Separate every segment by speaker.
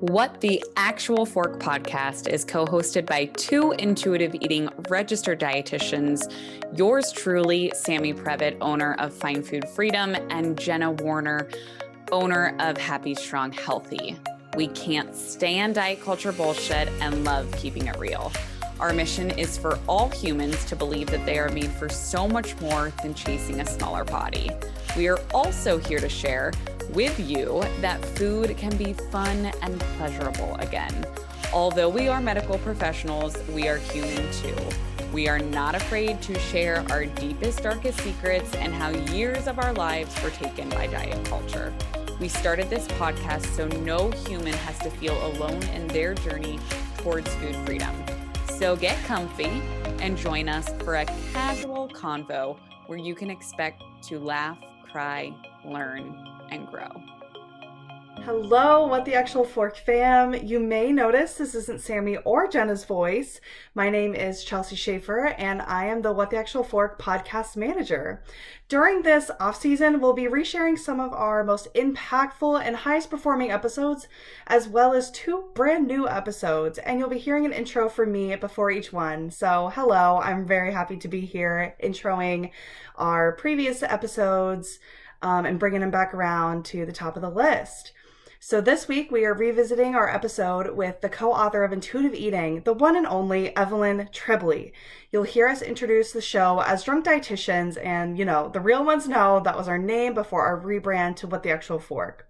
Speaker 1: What the Actual Fork podcast is co-hosted by two intuitive eating registered dietitians, yours truly, Sammy Previtt, owner of Fine Food Freedom, and Jenna Warner, owner of Happy Strong Healthy. We can't stand diet culture bullshit and love keeping it real. Our mission is for all humans to believe that they are made for so much more than chasing a smaller body. We are also here to share with you that food can be fun and pleasurable again. Although we are medical professionals, we are human too. We are not afraid to share our deepest, darkest secrets and how years of our lives were taken by diet culture. We started this podcast so no human has to feel alone in their journey towards food freedom. So get comfy and join us for a casual convo where you can expect to laugh, cry, learn, and grow.
Speaker 2: Hello, What the Actual Fork fam. You may notice this isn't Sammy or Jenna's voice. My name is Chelsea Schaefer, and I am the What the Actual Fork podcast manager. During this off-season, we'll be resharing some of our most impactful and highest performing episodes, as well as two brand new episodes, and you'll be hearing an intro from me before each one. So hello, I'm very happy to be here introing our previous episodes and bringing them back around to the top of the list. So this week we are revisiting our episode with the co-author of Intuitive Eating, the one and only Evelyn Tribole. You'll hear us introduce the show as Drunk Dietitians, and the real ones know that was our name before our rebrand to What the Actual Fork.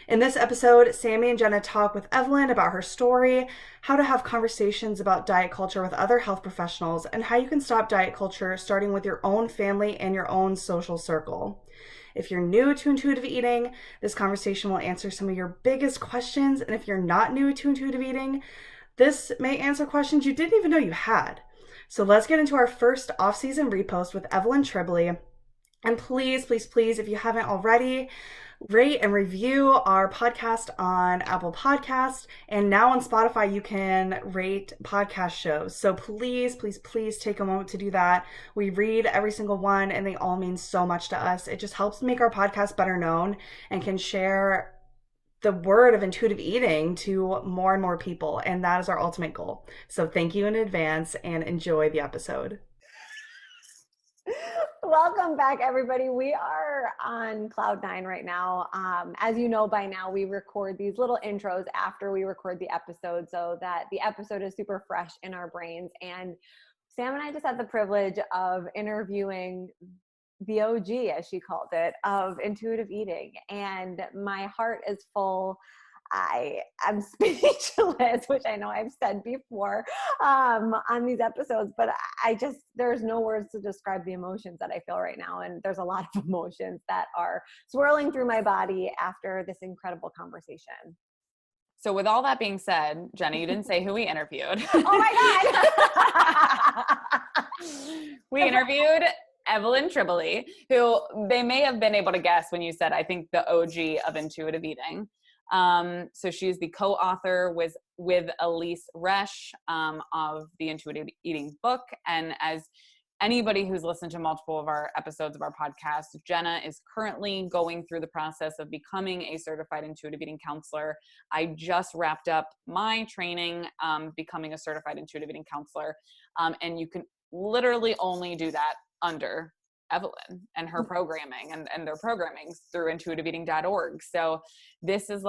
Speaker 2: In this episode, Sammy and Jenna talk with Evelyn about her story, how to have conversations about diet culture with other health professionals, and how you can stop diet culture starting with your own family and your own social circle. If you're new to intuitive eating, this conversation will answer some of your biggest questions. And if you're not new to intuitive eating, this may answer questions you didn't even know you had. So let's get into our first off-season repost with Evelyn Tribole. And please, please, please, if you haven't already, rate and review our podcast on Apple Podcasts, and now on Spotify you can rate podcast shows. So please, please, please take a moment to do that. We read every single one and they all mean so much to us. It just helps make our podcast better known and can share the word of intuitive eating to more and more people, and that is our ultimate goal. So thank you in advance and enjoy the episode.
Speaker 3: Welcome back, everybody. We are on cloud nine right now. As you know by now, we record these little intros after we record the episode so that the episode is super fresh in our brains. And Sam and I just had the privilege of interviewing the OG, as she called it, of intuitive eating. And my heart is full. I'm speechless, which I know I've said before on these episodes, but there's no words to describe the emotions that I feel right now. And there's a lot of emotions that are swirling through my body after this incredible conversation.
Speaker 1: So with all that being said, Jenna, you didn't say who we interviewed.
Speaker 3: Oh my God.
Speaker 1: We interviewed Evelyn Tribole, who they may have been able to guess when you said, I think, the OG of intuitive eating. So she's the co-author with Elise Resch of the Intuitive Eating book. And as anybody who's listened to multiple of our episodes of our podcast, Jenna is currently going through the process of becoming a certified intuitive eating counselor. I just wrapped up my training, becoming a certified intuitive eating counselor. And you can literally only do that under Evelyn and her programming and their programming through intuitiveeating.org. So this is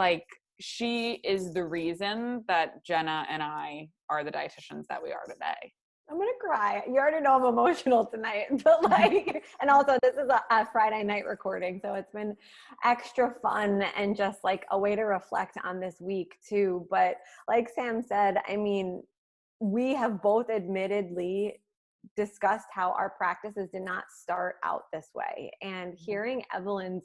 Speaker 1: she is the reason that Jenna and I are the dietitians that we are today.
Speaker 3: I'm going to cry. You already know I'm emotional tonight, but and also this is a Friday night recording. So it's been extra fun and just a way to reflect on this week too. But like Sam said, I mean, we have both admittedly discussed how our practices did not start out this way, and hearing Evelyn's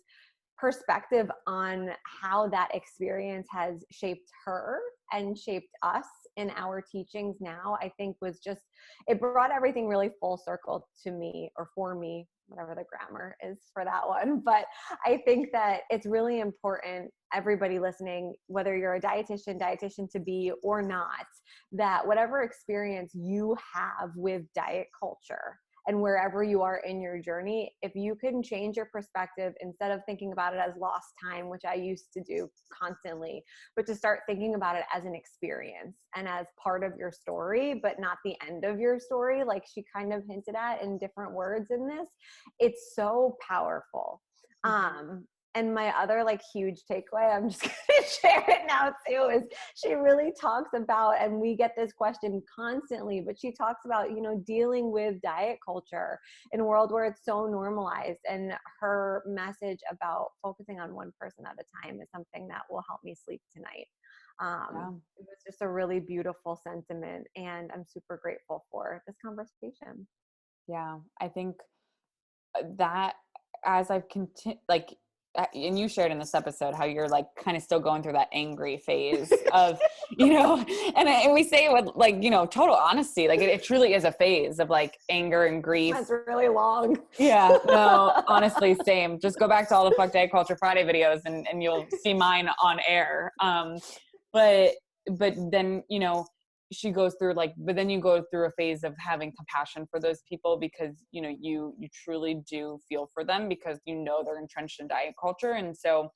Speaker 3: perspective on how that experience has shaped her and shaped us in our teachings now, I think it brought everything really full circle to me, or for me, whatever the grammar is for that one. But I think that it's really important, everybody listening, whether you're a dietitian to be or not, that whatever experience you have with diet culture, and wherever you are in your journey, if you can change your perspective, instead of thinking about it as lost time, which I used to do constantly, but to start thinking about it as an experience and as part of your story, but not the end of your story, like she kind of hinted at in different words in this, it's so powerful. And my other like huge takeaway, I'm just going to share it now too, is she really talks about, and we get this question constantly, but she talks about, you know, dealing with diet culture in a world where it's so normalized. And her message about focusing on one person at a time is something that will help me sleep tonight. It was just a really beautiful sentiment, and I'm super grateful for this conversation.
Speaker 1: Yeah, I think that as I've continued, like, and you shared in this episode how you're like kind of still going through that angry phase of, you know, and we say it with like, you know, total honesty, like it truly is a phase of like anger and grief.
Speaker 3: That's really long.
Speaker 1: Yeah, no, honestly, same. Just go back to all the Fuck Diet Culture Friday videos and you'll see mine on air. But then, you know, she goes through like, but then you go through a phase of having compassion for those people because, you know, you truly do feel for them because you know they're entrenched in diet culture. And so,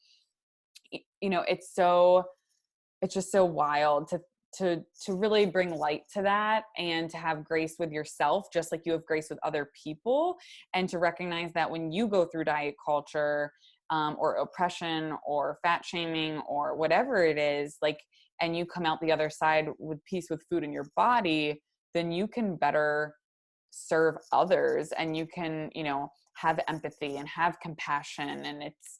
Speaker 1: you know, it's just so wild to really bring light to that and to have grace with yourself, just like you have grace with other people, and to recognize that when you go through diet culture or oppression or fat shaming or whatever it is, like, and you come out the other side with peace with food in your body, then you can better serve others and you can, you know, have empathy and have compassion. And it's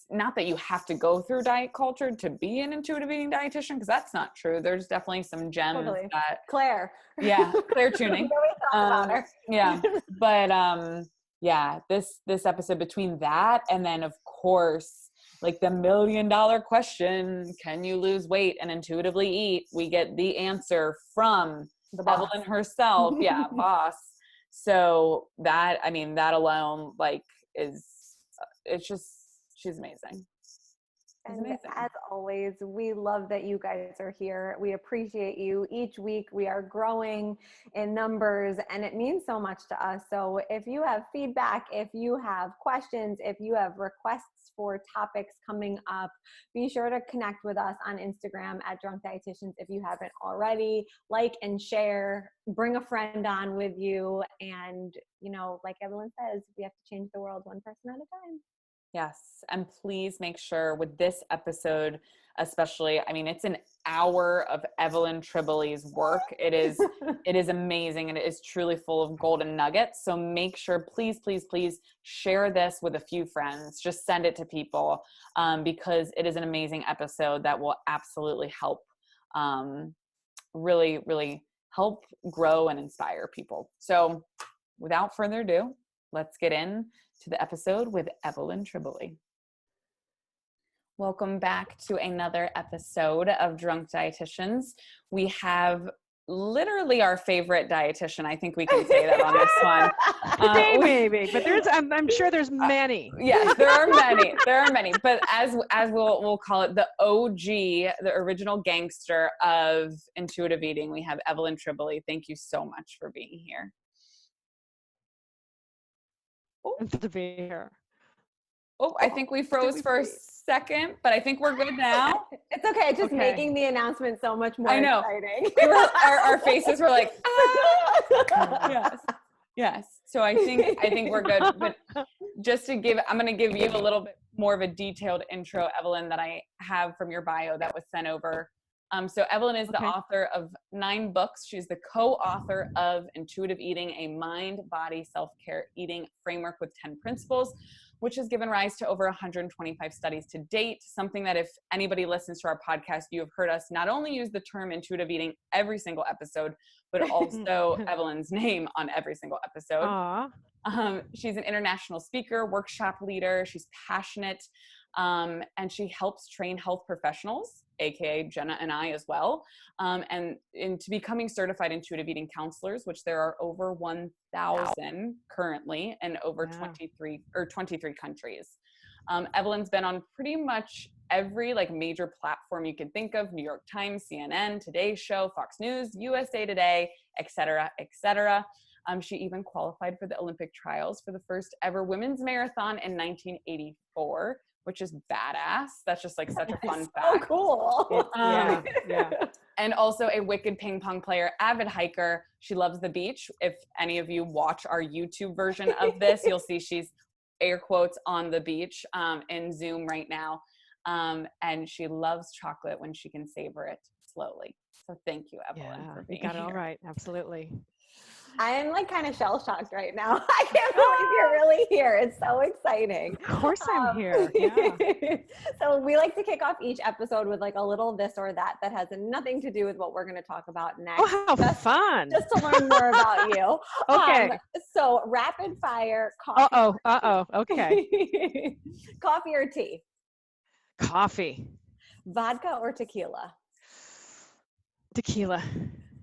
Speaker 1: not that you have to go through diet culture to be an intuitive eating dietitian, because that's not true. There's definitely some gems that
Speaker 3: Claire.
Speaker 1: Yeah, Claire tuning.
Speaker 3: About her.
Speaker 1: Yeah. But yeah, this episode, between that and then of course like the $1 million question, can you lose weight and intuitively eat? We get the answer from Evelyn herself. Yeah, boss. So that, I mean, that alone, like, it's just, she's amazing.
Speaker 3: And as always, we love that you guys are here. We appreciate you. Each week we are growing in numbers and it means so much to us. So if you have feedback, if you have questions, if you have requests for topics coming up, be sure to connect with us on Instagram at Drunk Dietitians if you haven't already. Like and share, bring a friend on with you. And, you know, like Evelyn says, we have to change the world one person at a time.
Speaker 1: Yes. And please make sure with this episode, especially, I mean, it's an hour of Evelyn Tribole's work. It is amazing. And it is truly full of golden nuggets. So make sure, please, please, please share this with a few friends. Just send it to people because it is an amazing episode that will absolutely help, really, really help grow and inspire people. So without further ado, let's get in to the episode with Evelyn Tribole. Welcome back to another episode of Drunk Dietitians. We have literally our favorite dietitian. I think we can say that on this one.
Speaker 4: Maybe, but I'm sure there's many.
Speaker 1: Yes, there are many. There are many. But as we'll call it, the OG, the original gangster of intuitive eating, we have Evelyn Tribole. Thank you so much for being here.
Speaker 4: To be here.
Speaker 1: Oh, I think we froze for a second, but I think we're good now.
Speaker 3: It's okay. It's just making the announcement so much more exciting.
Speaker 1: Our faces were like, ah! Yes. So I think we're good. But just to I'm going to give you a little bit more of a detailed intro, Evelyn, that I have from your bio that was sent over. So Evelyn is the author of 9 books. She's the co-author of Intuitive Eating, a mind, body, self-care eating framework with 10 principles, which has given rise to over 125 studies to date. Something that if anybody listens to our podcast, you have heard us not only use the term intuitive eating every single episode, but also Evelyn's name on every single episode. She's an international speaker, workshop leader. She's passionate. And she helps train health professionals, aka Jenna and I as well, and into becoming certified intuitive eating counselors, which there are over 1,000 currently in over 23 countries. Evelyn's been on pretty much every like major platform you can think of: New York Times, CNN, Today Show, Fox News, USA Today, et cetera, et cetera. She even qualified for the Olympic trials for the first ever women's marathon in 1984, which is badass. That's just like such a fun fact.
Speaker 3: So cool.
Speaker 4: Yeah.
Speaker 1: And also a wicked ping pong player, avid hiker. She loves the beach. If any of you watch our YouTube version of this, you'll see she's air quotes on the beach in Zoom right now. And she loves chocolate when she can savor it slowly. So thank you, Evelyn, for being
Speaker 4: you got it
Speaker 1: here.
Speaker 4: all right. Absolutely.
Speaker 3: I am like kind of shell shocked right now. I can't believe you're really here. It's so exciting.
Speaker 4: Of course I'm here. Yeah.
Speaker 3: So we like to kick off each episode with like a little this or that has nothing to do with what we're going to talk about next.
Speaker 4: Oh, how fun.
Speaker 3: Just to learn more about you.
Speaker 4: Okay.
Speaker 3: So rapid fire coffee.
Speaker 4: Okay.
Speaker 3: Coffee or tea?
Speaker 4: Coffee.
Speaker 3: Vodka or tequila?
Speaker 4: Tequila.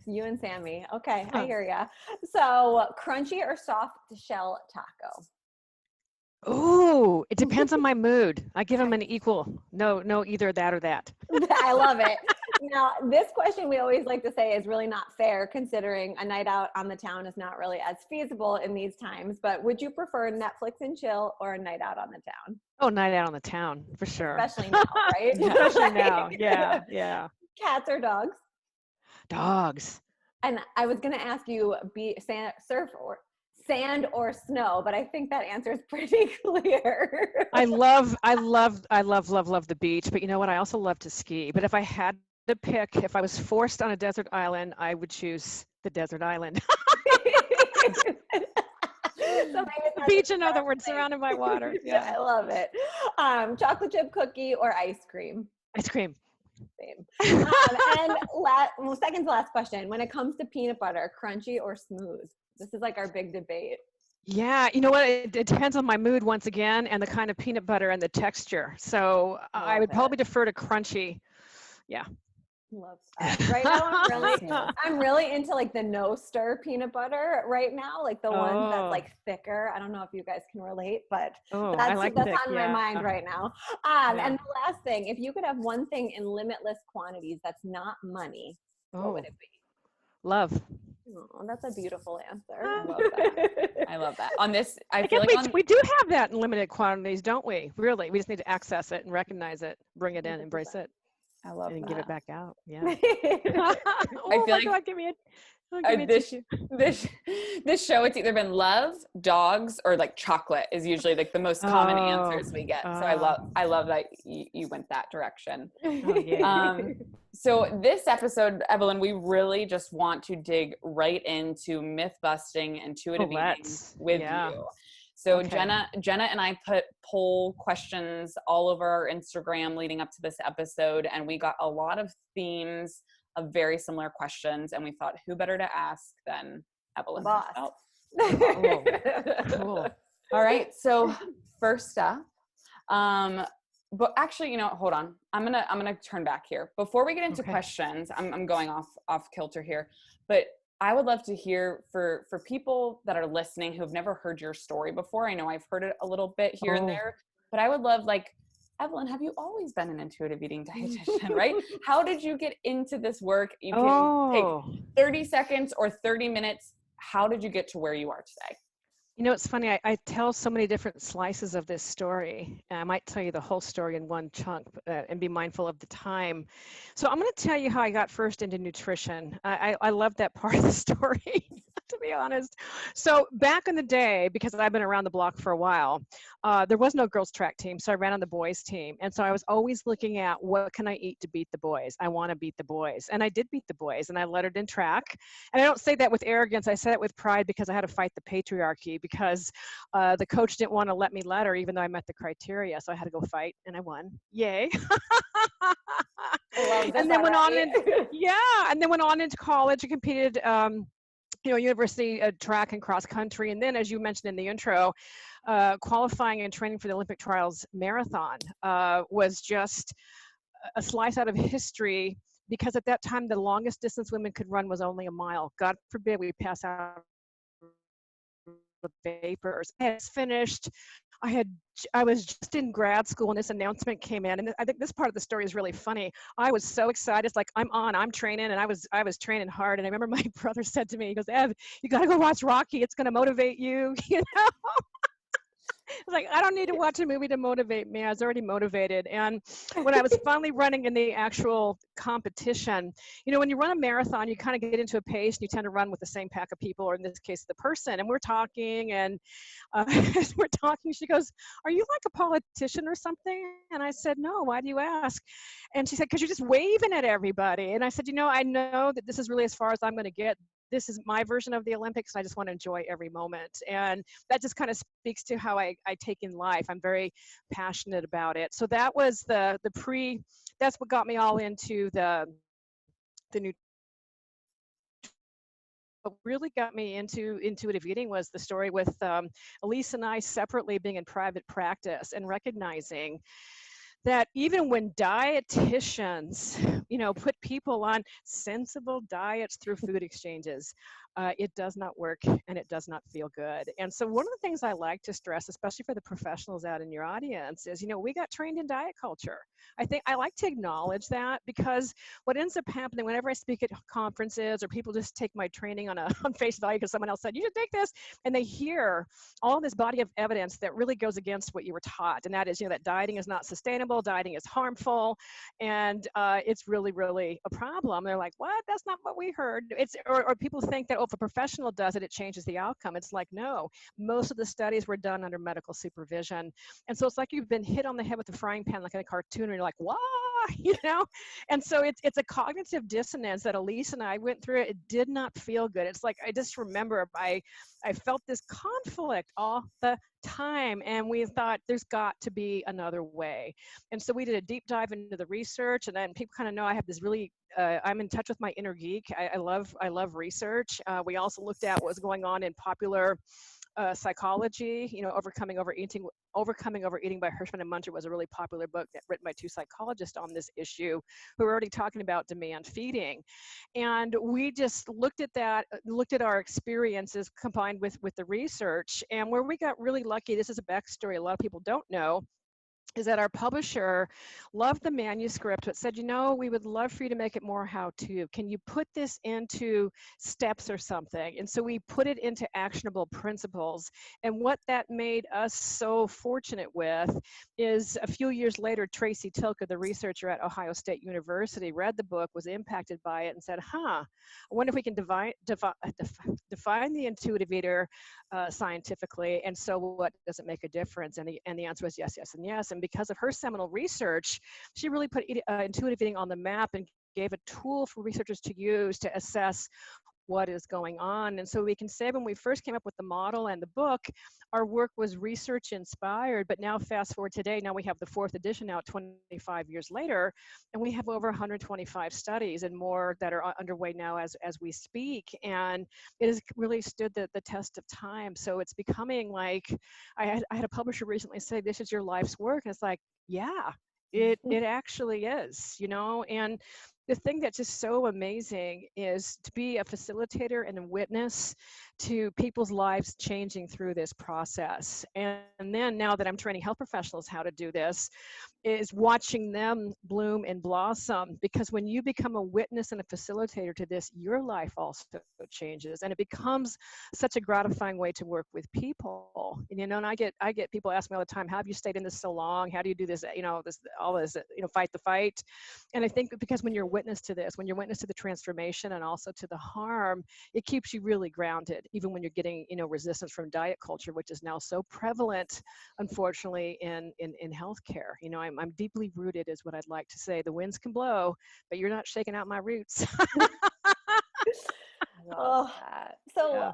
Speaker 3: You and Sammy. Okay, I hear ya. So crunchy or soft shell taco?
Speaker 4: Ooh, it depends on my mood. I give them an equal. No, either that or that.
Speaker 3: I love it. Now, this question we always like to say is really not fair, considering a night out on the town is not really as feasible in these times. But would you prefer Netflix and chill or a night out on the town?
Speaker 4: Oh, night out on the town for sure.
Speaker 3: Especially now, right?
Speaker 4: Especially now. Yeah.
Speaker 3: Cats or dogs?
Speaker 4: Dogs.
Speaker 3: And I was going to ask you surf or sand or snow, but I think that answer is pretty clear.
Speaker 4: I love the beach, but you know what? I also love to ski. But if I had to pick, if I was forced on a desert island, I would choose the desert island.
Speaker 3: So
Speaker 4: the beach, in other words, surrounded by water. Yeah.
Speaker 3: I love it. Chocolate chip cookie or ice cream?
Speaker 4: Ice cream.
Speaker 3: Same. And second to last question, when it comes to peanut butter, crunchy or smooth? This is like our big debate.
Speaker 4: Yeah, you know what? It depends on my mood once again, and the kind of peanut butter and the texture. So I would probably defer to crunchy. Yeah.
Speaker 3: Love that. Right now I'm really into like the no stir peanut butter right now, like the one that's like thicker. I don't know if you guys can relate, but that's on my mind right now. And the last thing, if you could have one thing in limitless quantities that's not money, what would it be?
Speaker 4: Love.
Speaker 3: Oh, that's a beautiful answer.
Speaker 1: I love that. I love that. On this, I feel like
Speaker 4: we do have that in limited quantities, don't we? Really, we just need to access it and recognize it, bring it in, embrace it.
Speaker 1: I love
Speaker 4: and
Speaker 1: that.
Speaker 4: give it back out. Yeah.
Speaker 1: I feel like
Speaker 4: God, give me
Speaker 1: this show, it's either been love, dogs, or like chocolate is usually like the most common answers we get. So I love that you went that direction. So this episode, Evelyn, we really just want to dig right into myth busting, intuitive eating with you. So Jenna and I put poll questions all over our Instagram leading up to this episode, and we got a lot of themes of very similar questions, and we thought, who better to ask than Evelyn herself? Cool. All right. So first up, but actually, hold on. I'm gonna turn back here before we get into questions. I'm going off kilter here, but I would love to hear for people that are listening who've never heard your story before. I know I've heard it a little bit here and there, but I would love, like, Evelyn, have you always been an intuitive eating dietitian, right? How did you get into this work? You can take 30 seconds or 30 minutes. How did you get to where you are today?
Speaker 4: You know, it's funny. I tell so many different slices of this story. And I might tell you the whole story in one chunk and be mindful of the time. So I'm going to tell you how I got first into nutrition. I love that part of the story, to be honest. So back in the day, because I've been around the block for a while, there was no girls track team. So I ran on the boys team. And so I was always looking at what can I eat to beat the boys? I want to beat the boys. And I did beat the boys, and I lettered in track. And I don't say that with arrogance. I say it with pride because I had to fight the patriarchy, because the coach didn't want to let me letter even though I met the criteria. So I had to go fight, and I won. Yay. And then went on into college and competed university track and cross country. And then, as you mentioned in the intro, qualifying and training for the Olympic trials marathon was just a slice out of history, because at that time the longest distance women could run was only a mile. God forbid we pass out with vapors. I had finished. I was just in grad school and this announcement came in, and I think this part of the story is really funny. I was so excited. It's like, I'm training, and I was training hard. And I remember my brother said to me, he goes, Ev, you got to go watch Rocky. It's going to motivate you. You know, I was like, I don't need to watch a movie to motivate me. I was already motivated. And when I was finally running in the actual competition, you know, when you run a marathon, you kind of get into a pace and you tend to run with the same pack of people, or in this case, the person. And we're talking, and as we're talking, she goes, are you like a politician or something? And I said, no, why do you ask? And she said, because you're just waving at everybody. And I said, you know, I know that this is really as far as I'm going to get. This is my version of the Olympics, and I just want to enjoy every moment. And that just kind of speaks to how I take in life. I'm very passionate about it. So that was that's what got me all into the new. What really got me into intuitive eating was the story with Elise and I separately being in private practice and recognizing that even when dietitians, you know, put people on sensible diets through food exchanges, it does not work and it does not feel good. And so one of the things I like to stress, especially for the professionals out in your audience, is, you know, we got trained in diet culture. I think I like to acknowledge that, because what ends up happening whenever I speak at conferences or people just take my training on face value because someone else said, you should take this, and they hear all this body of evidence that really goes against what you were taught. And that is, you know, that dieting is not sustainable, dieting is harmful, and it's really, really a problem. They're like, what? That's not what we heard. Or people think that, oh, if a professional does it, it changes the outcome. It's like, no, most of the studies were done under medical supervision. And so it's like you've been hit on the head with a frying pan like in a cartoon, and you're like, what? You know? And so it's a cognitive dissonance that Elise and I went through. It did not feel good. It's like, I just remember I felt this conflict all the time, and we thought there's got to be another way. And so we did a deep dive into the research, and then people kind of know I have this really I'm in touch with my inner geek. I love research. We also looked at what was going on in popular psychology. You know, overcoming overeating by Hirschman and Munter was a really popular book written by two psychologists on this issue who were already talking about demand feeding. And we just looked at that, looked at our experiences combined with the research. And where we got really lucky, this is a backstory a lot of people don't know, is that our publisher loved the manuscript, but said, you know, we would love for you to make it more how-to. Can you put this into steps or something? And so we put it into actionable principles. And what that made us so fortunate with is a few years later, Tracy Tilker, the researcher at Ohio State University, read the book, was impacted by it, and said, I wonder if we can define the intuitive eater scientifically, and so what, does it make a difference? And the answer was yes, yes, and yes. And because of her seminal research, she really put intuitive eating on the map and gave a tool for researchers to use to assess what is going on. And so we can say when we first came up with the model and the book, our work was research inspired, but now fast forward today, now we have the 4th edition out 25 years later, and we have over 125 studies and more that are underway now as we speak. And it has really stood the test of time. So it's becoming like, I had a publisher recently say, this is your life's work. And it's like, yeah, it actually is, you know. And the thing that's just so amazing is to be a facilitator and a witness to people's lives changing through this process. And then now that I'm training health professionals how to do this, is watching them bloom and blossom, because when you become a witness and a facilitator to this, your life also changes, and it becomes such a gratifying way to work with people. And, you know, and I get people ask me all the time, how have you stayed in this so long? How do you do this, you know, all this, you know, fight the fight? And I think because when you're witness to this, when you're witness to the transformation and also to the harm, it keeps you really grounded, even when you're getting, you know, resistance from diet culture, which is now so prevalent, unfortunately, in healthcare. You know, I'm deeply rooted, is what I'd like to say. The winds can blow, but you're not shaking out my roots.
Speaker 3: Oh, so,
Speaker 4: Yeah.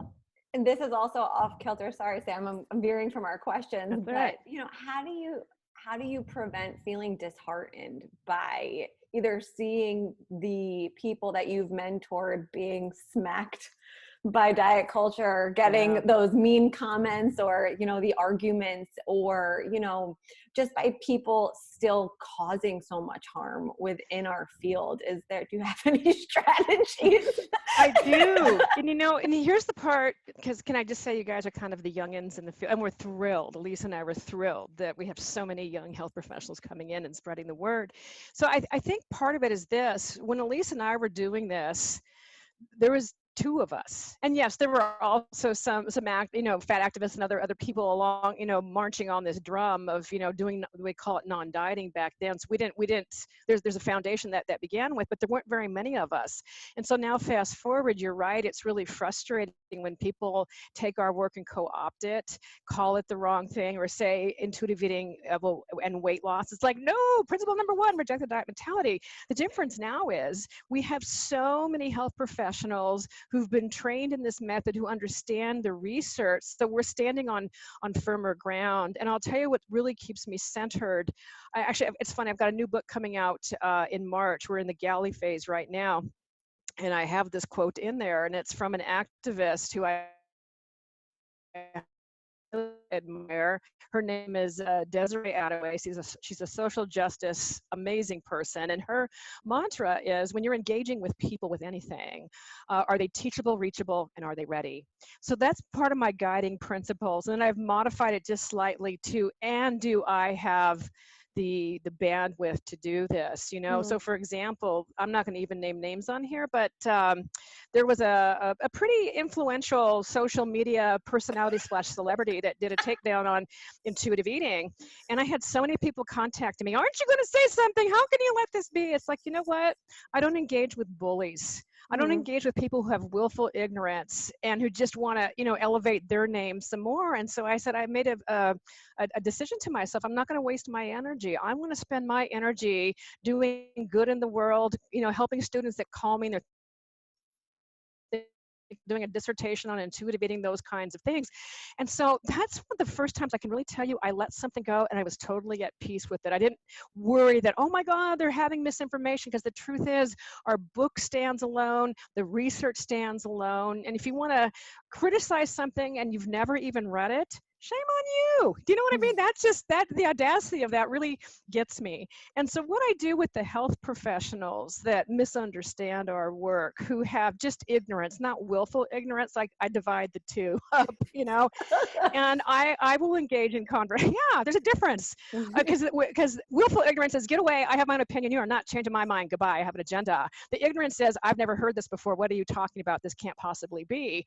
Speaker 3: and this is also off kilter. Sorry, Sam, I'm veering from our questions, but
Speaker 4: right.
Speaker 3: you know, how do you prevent feeling disheartened by either seeing the people that you've mentored being smacked by diet culture, getting those mean comments or, the arguments, or, just by people still causing so much harm within our field. Do you have any strategies?
Speaker 4: I do. And here's the part, because can I just say you guys are kind of the youngins in the field, and we're thrilled. Elise and I were thrilled that we have so many young health professionals coming in and spreading the word. So I think part of it is this. When Elise and I were doing this, there was two of us, and yes, there were also some fat activists and other people along, marching on this drum of, doing, we call it non-dieting back then. So we didn't. There's a foundation that began with, but there weren't very many of us. And so now, fast forward, you're right. It's really frustrating when people take our work and co-opt it, call it the wrong thing, or say intuitive eating and weight loss. It's like, no, principle number one, reject the diet mentality. The difference now is we have so many health professionals who've been trained in this method, who understand the research. So we're standing on firmer ground. And I'll tell you what really keeps me centered. It's funny, I've got a new book coming out in March. We're in the galley phase right now. And I have this quote in there, and it's from an activist who I admire. Her name is Desiree Attaway. She's a social justice, amazing person. And her mantra is, when you're engaging with people with anything, are they teachable, reachable, and are they ready? So that's part of my guiding principles. And I've modified it just slightly to, and do I have the bandwidth to do this, So for example, I'm not going to even name names on here, but there was a pretty influential social media personality / celebrity that did a takedown on intuitive eating. And I had so many people contacting me, aren't you going to say something? How can you let this be? It's like, you know what? I don't engage with bullies. I don't engage with people who have willful ignorance and who just want to, elevate their name some more. And so I said, I made a decision to myself. I'm not going to waste my energy. I'm going to spend my energy doing good in the world, helping students that call me and they're doing a dissertation on intuitive eating, those kinds of things. And so that's one of the first times I can really tell you I let something go and I was totally at peace with it. I didn't worry that, oh my God, they're having misinformation, because the truth is our book stands alone, the research stands alone. And if you want to criticize something and you've never even read it, shame on you. Do you know what I mean? That's just the audacity of that really gets me. And so what I do with the health professionals that misunderstand our work, who have just ignorance, not willful ignorance, I divide the two up, and I will engage in conversation. Yeah, there's a difference, because willful ignorance is, get away, I have my own opinion, you are not changing my mind, goodbye, I have an agenda. The ignorance says, I've never heard this before, what are you talking about, this can't possibly be.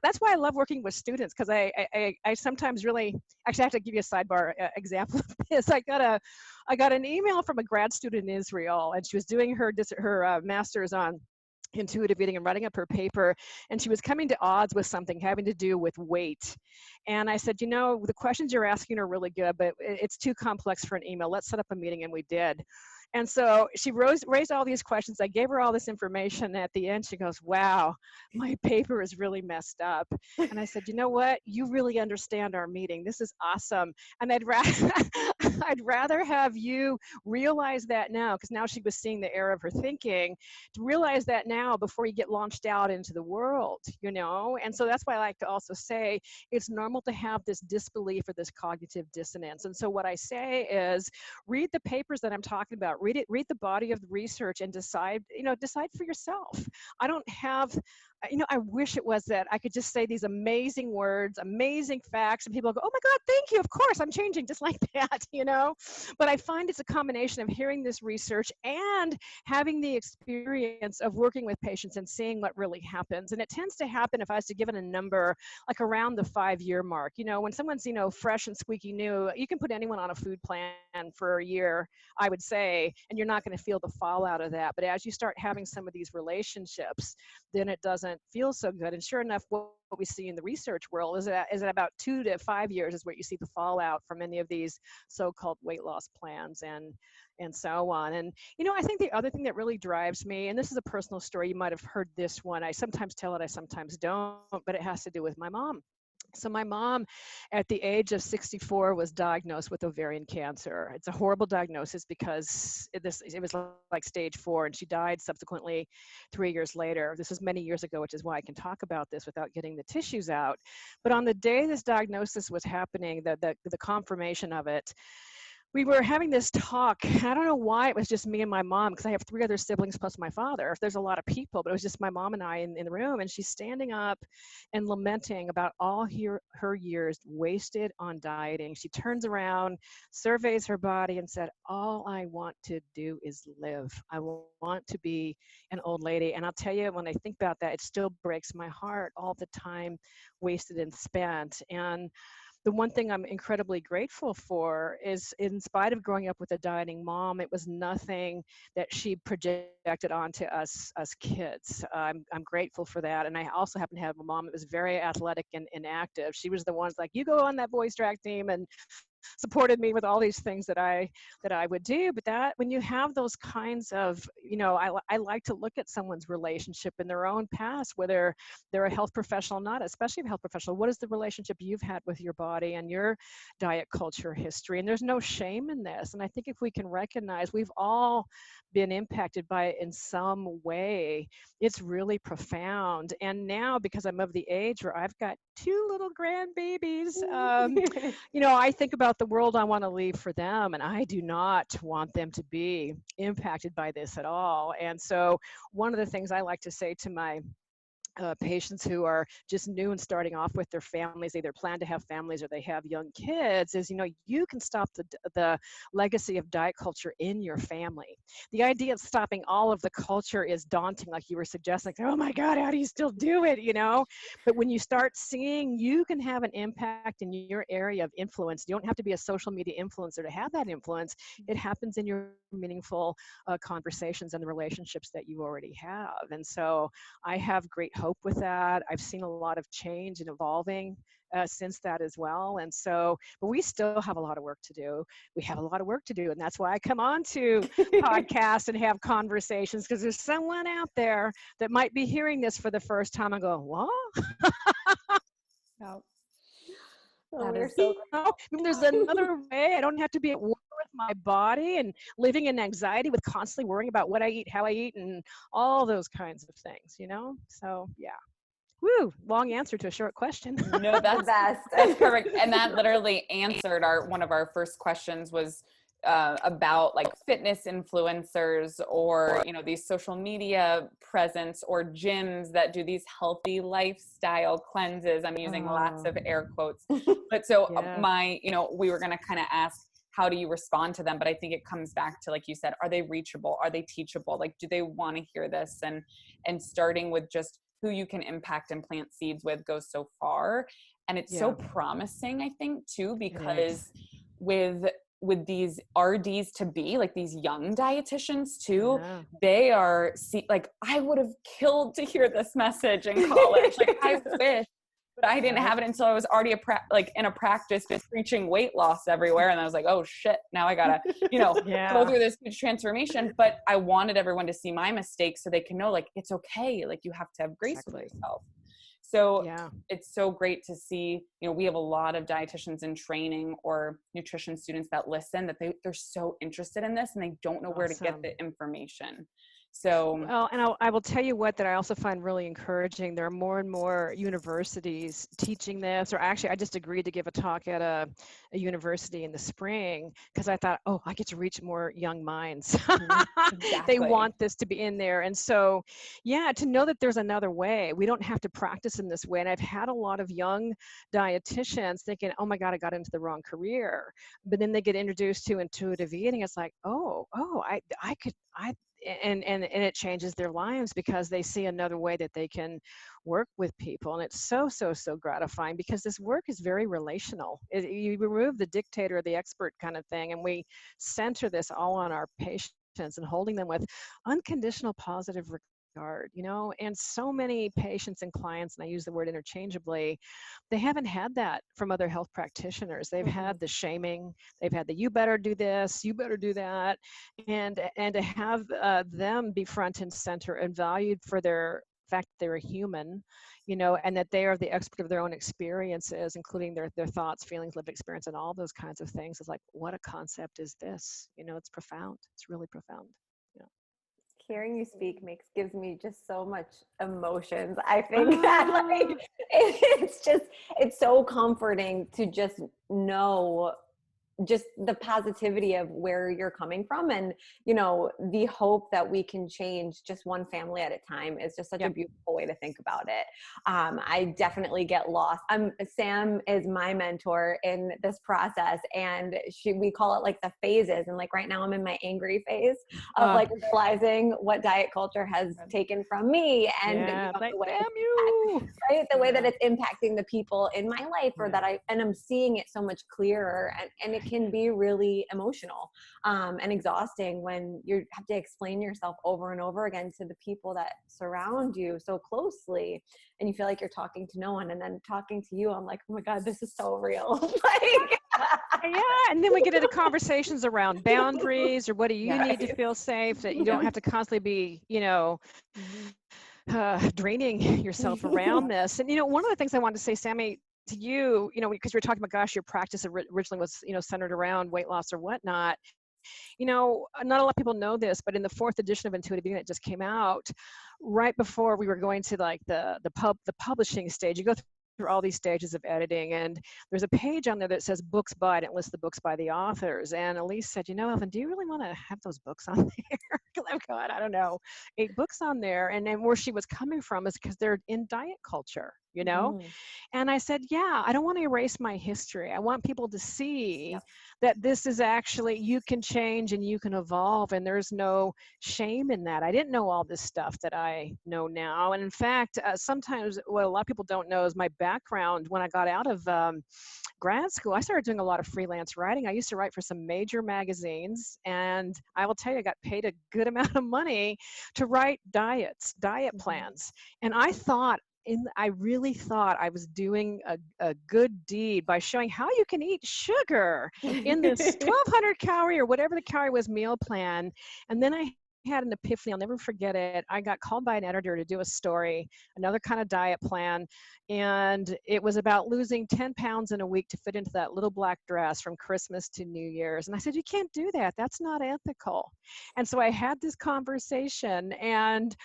Speaker 4: That's why I love working with students, because I sometimes really, actually I have to give you a sidebar example of this. I got an email from a grad student in Israel, and she was doing her master's on intuitive eating and writing up her paper, and she was coming to odds with something having to do with weight. And I said, the questions you're asking are really good, but it's too complex for an email. Let's set up a meeting, and we did. And so she raised all these questions. I gave her all this information. At the end, she goes, wow, my paper is really messed up. And I said, you know what? You really understand our meeting. This is awesome. And I'd rather have you realize that now, because now she was seeing the error of her thinking, to realize that now before you get launched out into the world, And so that's why I like to also say it's normal to have this disbelief or this cognitive dissonance. And so what I say is, read the papers that I'm talking about. Read the body of the research and decide for yourself. I don't have, I wish it was that I could just say these amazing words, amazing facts, and people go, oh my God, thank you. Of course, I'm changing just like that, But I find it's a combination of hearing this research and having the experience of working with patients and seeing what really happens. And it tends to happen, if I was to give it a number, like around the 5-year mark. When someone's, fresh and squeaky new, you can put anyone on a food plan for a year, I would say, and you're not going to feel the fallout of that. But as you start having some of these relationships, then it doesn't feel so good. And sure enough, what we see in the research world is that about 2 to 5 years is where you see the fallout from any of these so-called weight loss plans and so on. And, I think the other thing that really drives me, and this is a personal story, you might have heard this one. I sometimes tell it, I sometimes don't, but it has to do with my mom. So my mom, at the age of 64, was diagnosed with ovarian cancer. It's a horrible diagnosis because it was like stage 4, and she died subsequently 3 years later. This was many years ago, which is why I can talk about this without getting the tissues out. But on the day this diagnosis was happening, the confirmation of it, we were having this talk. I don't know why it was just me and my mom, because I have 3 other siblings plus my father. There's a lot of people, but it was just my mom and I in the room. And she's standing up and lamenting about all her years wasted on dieting. She turns around, surveys her body, and said, all I want to do is live. I want to be an old lady. And I'll tell you, when I think about that, it still breaks my heart, all the time wasted and spent. And the one thing I'm incredibly grateful for is, in spite of growing up with a dieting mom, it was nothing that she projected onto us kids. I'm grateful for that. And I also happen to have a mom that was very athletic and active. She was the ones like, you go on that boys track team, and supported me with all these things that I would do. But that, when you have those kinds of, I like to look at someone's relationship in their own past, whether they're a health professional or not, especially a health professional. What is the relationship you've had with your body and your diet culture history? And there's no shame in this. And I think if we can recognize we've all been impacted by it in some way, it's really profound. And now, because I'm of the age where I've got 2 little grandbabies, I think about the world I want to leave for them, and I do not want them to be impacted by this at all. And so one of the things I like to say to my patients who are just new and starting off with their families, either plan to have families or they have young kids, is, you can stop the legacy of diet culture in your family. The idea of stopping all of the culture is daunting, like you were suggesting. Oh my God, how do you still do it, But when you start seeing you can have an impact in your area of influence, you don't have to be a social media influencer to have that influence. It happens in your meaningful conversations and the relationships that you already have. And so I have great hope with that. I've seen a lot of change and evolving since that as well. And so, but we still have a lot of work to do. We have a lot of work to do. And that's why I come on to podcasts and have conversations, because there's someone out there that might be hearing this for the first time and go, what?
Speaker 3: No.
Speaker 4: There's another way. I don't have to be at war with my body and living in anxiety with constantly worrying about what I eat, how I eat, and all those kinds of things, So yeah. Woo, long answer to a short question.
Speaker 1: No, that's
Speaker 3: best.
Speaker 1: That's perfect. And that literally answered one of our first questions was about like fitness influencers or, these social media presence or gyms that do these healthy lifestyle cleanses. I'm using lots of air quotes. But so we were going to kind of ask, how do you respond to them? But I think it comes back to, like you said, are they reachable? Are they teachable? Like, do they want to hear this? And starting with just who you can impact and plant seeds with goes so far. And it's so promising, I think, too, because with these RDs to be, like these young dietitians too, they are like, I would have killed to hear this message in college. Like, I wish, but I didn't have it until I was already in a practice just preaching weight loss everywhere. And I was like, oh shit, now I gotta, go through this huge transformation. But I wanted everyone to see my mistakes so they can know, like, it's okay. Like, you have to have grace with yourself. So it's so great to see, we have a lot of dietitians in training or nutrition students that listen, that they're so interested in this and they don't know where to get the information. So,
Speaker 4: well, and I will tell you that I also find really encouraging. There are more and more universities teaching this, or actually I just agreed to give a talk at a university in the spring because I thought, I get to reach more young minds. Exactly. They want this to be in there. And so, to know that there's another way. We don't have to practice in this way. And I've had a lot of young dietitians thinking, oh my God, I got into the wrong career. But then they get introduced to intuitive eating. It's like, and it changes their lives because they see another way that they can work with people. And it's so gratifying because this work is very relational. You remove the dictator, the expert kind of thing, and we center this all on our patients and holding them with unconditional positive regard, and so many patients and clients, and I use the word interchangeably, they haven't had that from other health practitioners. They've had the shaming, they've had the you better do this, you better do that, and to have them be front and center and valued for their fact that they're a human, you know, and that they are the expert of their own experiences, including their thoughts, feelings, lived experience, and all those kinds of things. It's like, what a concept is this? You know, it's profound. It's really profound. Yeah.
Speaker 3: Hearing you speak gives me just so much emotions. I think that like it's so comforting to just know just the positivity of where you're coming from, and you know, the hope that we can change just one family at a time is just such a beautiful way to think about it. I definitely get lost. Sam is my mentor in this process, and we call it like the phases, and like right now I'm in my angry phase of like realizing what diet culture has taken from me, and
Speaker 4: like,
Speaker 3: the way
Speaker 4: damn you,
Speaker 3: right, the way that it's impacting the people in my life, or that I'm seeing it so much clearer, and it can be really emotional and exhausting when you have to explain yourself over and over again to the people that surround you so closely, and you feel like you're talking to no one, and then talking to you, I'm like, oh my God, this is so real. Like,
Speaker 4: yeah, and then we get into conversations around boundaries, or what do you need to feel safe, that you don't have to constantly be, you know, draining yourself around this. And, you know, one of the things I wanted to say, Sammy, to you, you know, because we were talking about, gosh, your practice originally was, you know, centered around weight loss or whatnot. You know, not a lot of people know this, but in the 4th edition of Intuitive Eating that just came out, right before we were going to like the publishing stage, you go through all these stages of editing, and there's a page on there that says books by, and it lists the books by the authors. And Elise said, you know, Evelyn, do you really want to have those books on there? Because I've got, I don't know, 8 books on there. And then where she was coming from is because they're in diet culture, you know? And I said, yeah, I don't want to erase my history. I want people to see that this is actually, you can change and you can evolve, and there's no shame in that. I didn't know all this stuff that I know now. And in fact, sometimes what a lot of people don't know is my background. When I got out of grad school, I started doing a lot of freelance writing. I used to write for some major magazines, and I will tell you, I got paid a good amount of money to write diet plans. And I really thought I was doing a good deed by showing how you can eat sugar in this 1,200 calorie or whatever the calorie was meal plan. And then I had an epiphany. I'll never forget it. I got called by an editor to do a story, another kind of diet plan. And it was about losing 10 pounds in a week to fit into that little black dress from Christmas to New Year's. And I said, you can't do that. That's not ethical. And so I had this conversation, and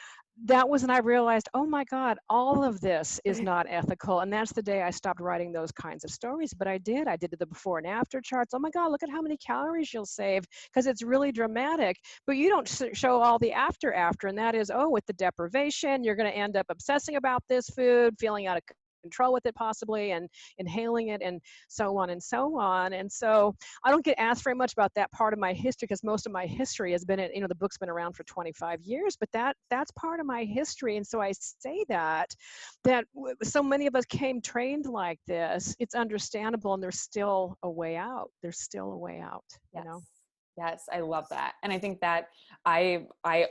Speaker 4: that was when I realized, oh my God, all of this is not ethical. And that's the day I stopped writing those kinds of stories. But I did the before and after charts. Oh my God, look at how many calories you'll save, because it's really dramatic. But you don't show all the after. And that is, oh, with the deprivation, you're going to end up obsessing about this food, feeling out of control with it possibly, and inhaling it, and so on and so on. And so I don't get asked very much about that part of my history, because most of my history has been, you know, the book's been around for 25 years, but that's part of my history. And so I say that so many of us came trained like this. It's understandable, and there's still a way out. There's still a way out, you know?
Speaker 1: Yes, I love that. And I think that I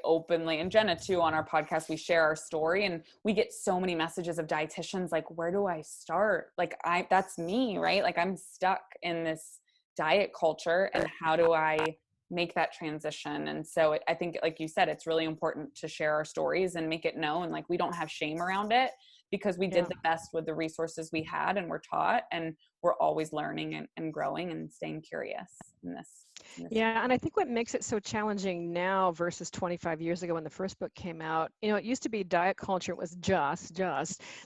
Speaker 1: openly, and Jenna too, on our podcast, we share our story, and we get so many messages of dietitians like, where do I start? Like that's me, right? Like I'm stuck in this diet culture, and how do I make that transition? And so I think, like you said, it's really important to share our stories and make it known. Like we don't have shame around it, because we did the best with the resources we had and were taught, and we're always learning and growing and staying curious in this.
Speaker 4: Yeah, and I think what makes it so challenging now versus 25 years ago when the first book came out, you know, it used to be diet culture. It was just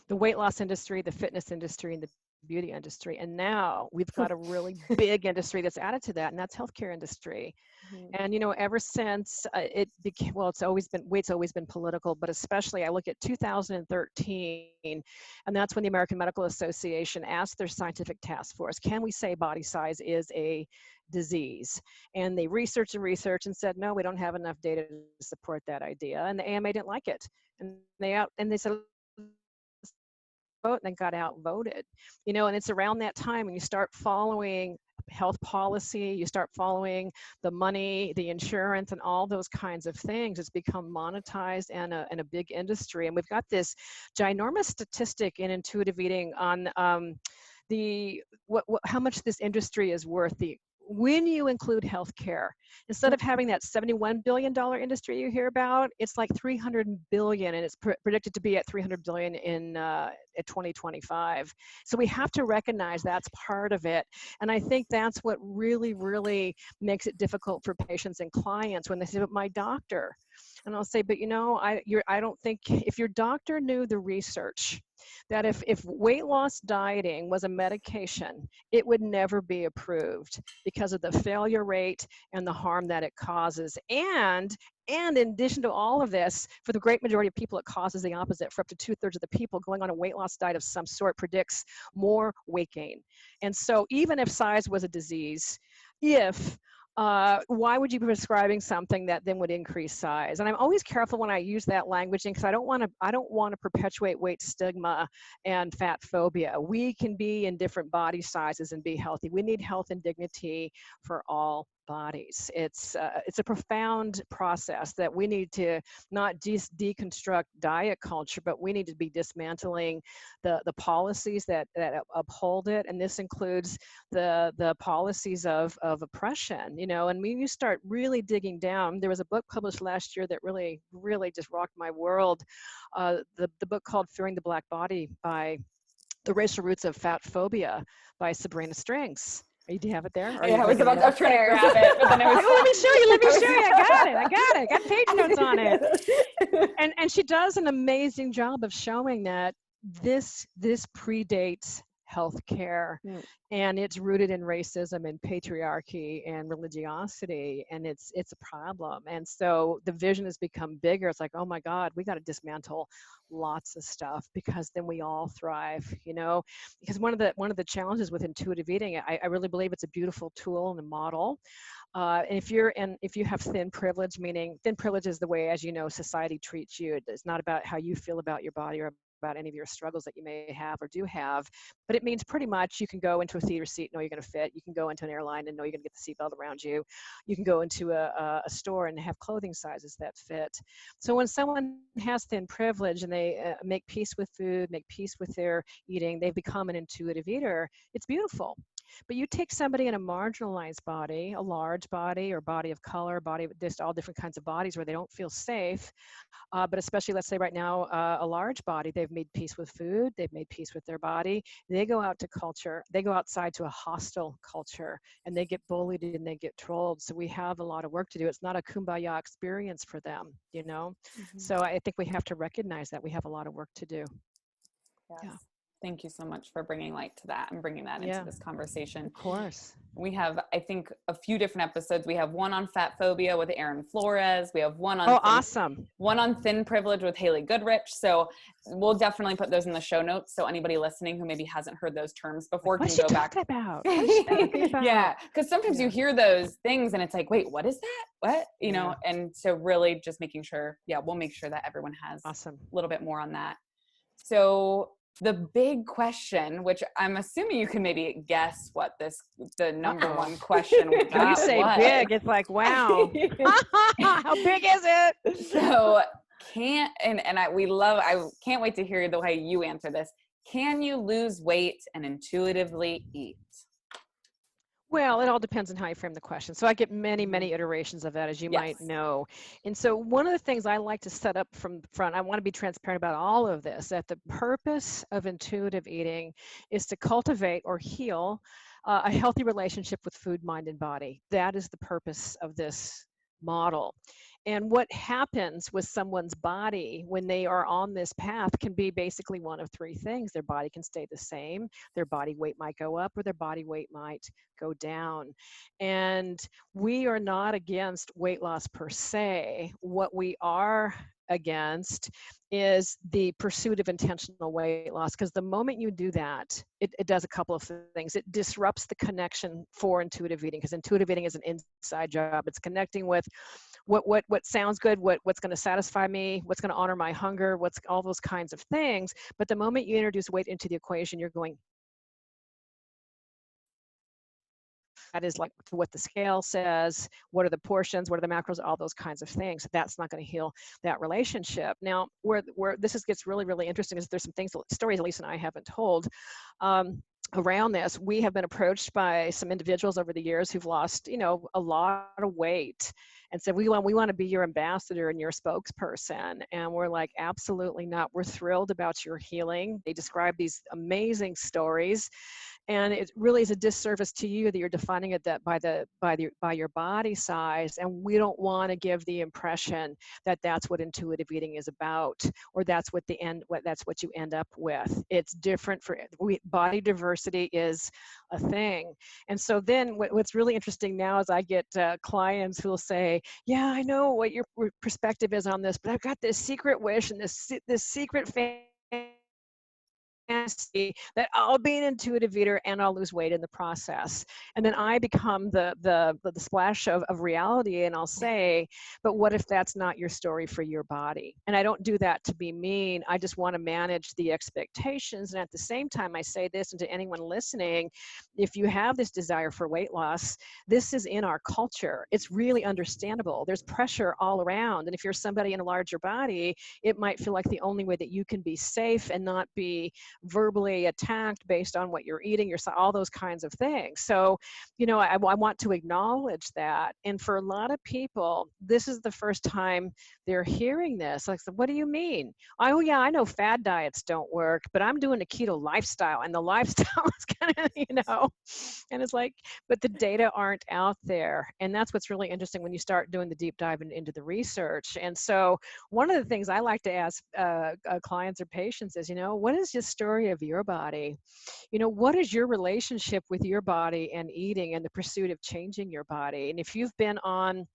Speaker 4: the weight loss industry, the fitness industry, and the beauty industry. And now we've got a really big industry that's added to that, and that's healthcare industry. And, you know, ever since it became, well, weight's always been political, but especially I look at 2013, and that's when the American Medical Association asked their scientific task force, can we say body size is a disease? And they researched and said, no, we don't have enough data to support that idea. And the AMA didn't like it. And they said, vote, and then got outvoted, you know. And it's around that time when you start following health policy, you start following the money, the insurance, and all those kinds of things. It's become monetized and a big industry. And we've got this ginormous statistic in intuitive eating on how much this industry is worth. when you include healthcare, instead of having that $71 billion industry you hear about, it's like 300 billion, and it's predicted to be at 300 billion in at 2025. So we have to recognize that's part of it. And I think that's what really, really makes it difficult for patients and clients when they say, but my doctor. And I'll say, but I don't think, if your doctor knew the research, that if weight loss dieting was a medication, it would never be approved because of the failure rate and the harm that it causes. And in addition to all of this, for the great majority of people, it causes the opposite. For up to 2/3 of the people, going on a weight loss diet of some sort predicts more weight gain. And so even if size was a disease, why would you be prescribing something that then would increase size? And I'm always careful when I use that language, because I don't want to perpetuate weight stigma and fat phobia. We can be in different body sizes and be healthy. We need health and dignity for all bodies. It's a profound process that we need to not just deconstruct diet culture, but we need to be dismantling the policies that uphold it. And this includes the policies of oppression, and when you start really digging down, there was a book published last year that really, really just rocked my world. The book called Fearing the Black Body, by The Racial Roots of Fat Phobia, by Sabrina Strings. Do you have it there?
Speaker 1: Yeah, I was trying to grab it, but then I was
Speaker 4: let me show you. I got it. I got page notes on it. And she does an amazing job of showing that this predates healthcare, and it's rooted in racism and patriarchy and religiosity, and it's a problem. And so the vision has become bigger. It's like, oh my God, we got to dismantle lots of stuff, because then we all thrive, because one of the challenges with intuitive eating, I really believe it's a beautiful tool and a model. And if you have thin privilege, meaning thin privilege is the way, as you know, society treats you. It's not about how you feel about your body or about any of your struggles that you may have or do have, but it means pretty much you can go into a theater seat, know you're going to fit. You can go into an airline and know you're going to get the seatbelt around you. You can go into a store and have clothing sizes that fit. So when someone has thin privilege and they make peace with food, make peace with their eating, they've become an intuitive eater. It's beautiful. But you take somebody in a marginalized body, a large body or body of color, body with just all different kinds of bodies where they don't feel safe, but especially, let's say right now, a large body, they've made peace with food, they've made peace with their body, they go out to culture, they go outside to a hostile culture, and they get bullied and they get trolled. So we have a lot of work to do. It's not a kumbaya experience for them, So I think we have to recognize that we have a lot of work to do.
Speaker 1: Yes. Yeah. Thank you so much for bringing light to that and bringing that into this conversation.
Speaker 4: Of course.
Speaker 1: We have, I think, a few different episodes. We have one on fat phobia with Erin Flores. We have one on one on thin privilege with Haley Goodrich. So we'll definitely put those in the show notes, so anybody listening who maybe hasn't heard those terms before can go back.
Speaker 4: What is she talking about?
Speaker 1: Yeah, because sometimes you hear those things and it's like, wait, what is that? What? And so really just making sure, we'll make sure that everyone has a little bit more on that. So the big question, which I'm assuming you can maybe guess what the number one question we got.
Speaker 4: When you say big, it's like, wow. How big is it?
Speaker 1: So I can't wait to hear the way you answer this. Can you lose weight and intuitively eat?
Speaker 4: Well, it all depends on how you frame the question. So I get many, many iterations of that, as you might know. And so one of the things I like to set up from the front, I want to be transparent about all of this, that the purpose of intuitive eating is to cultivate or heal a healthy relationship with food, mind, and body. That is the purpose of this model. And what happens with someone's body when they are on this path can be basically one of three things. Their body can stay the same, their body weight might go up, or their body weight might go down. And we are not against weight loss per se. What we are against is the pursuit of intentional weight loss, because the moment you do that, it does a couple of things. It disrupts the connection for intuitive eating, because intuitive eating is an inside job. It's connecting with what sounds good, what's going to satisfy me, what's going to honor my hunger, what's all those kinds of things. But the moment you introduce weight into the equation, you're going, that is like what the scale says, what are the portions, what are the macros, all those kinds of things. That's not going to heal that relationship. Now, where this gets really, really interesting is there's some things, stories Lisa and I haven't told. around this, we have been approached by some individuals over the years who've lost, a lot of weight, and said, we want to be your ambassador and your spokesperson. And we're like, absolutely not. We're thrilled about your healing. They describe these amazing stories, and it really is a disservice to you that you're defining it that by your body size. And we don't want to give the impression that that's what intuitive eating is about, or that's what you end up with. It's different. Body diversity is a thing. And so then what's really interesting now is I get clients who will say, yeah, I know what your perspective is on this, but I've got this secret wish and this secret fantasy that I'll be an intuitive eater and I'll lose weight in the process. And then I become the splash of reality, and I'll say, but what if that's not your story for your body? And I don't do that to be mean. I just want to manage the expectations. And at the same time, I say this, and to anyone listening, if you have this desire for weight loss, this is in our culture. It's really understandable. There's pressure all around. And if you're somebody in a larger body, it might feel like the only way that you can be safe and not be verbally attacked based on what you're eating, all those kinds of things. So, I want to acknowledge that. And for a lot of people, this is the first time they're hearing this. Like, so what do you mean? Oh yeah, I know fad diets don't work, but I'm doing a keto lifestyle, and the lifestyle is kind of, and it's like, but the data aren't out there. And that's what's really interesting when you start doing the deep dive into the research. And so one of the things I like to ask clients or patients is, what is your story of your body? What is your relationship with your body and eating and the pursuit of changing your body? And if you've been on,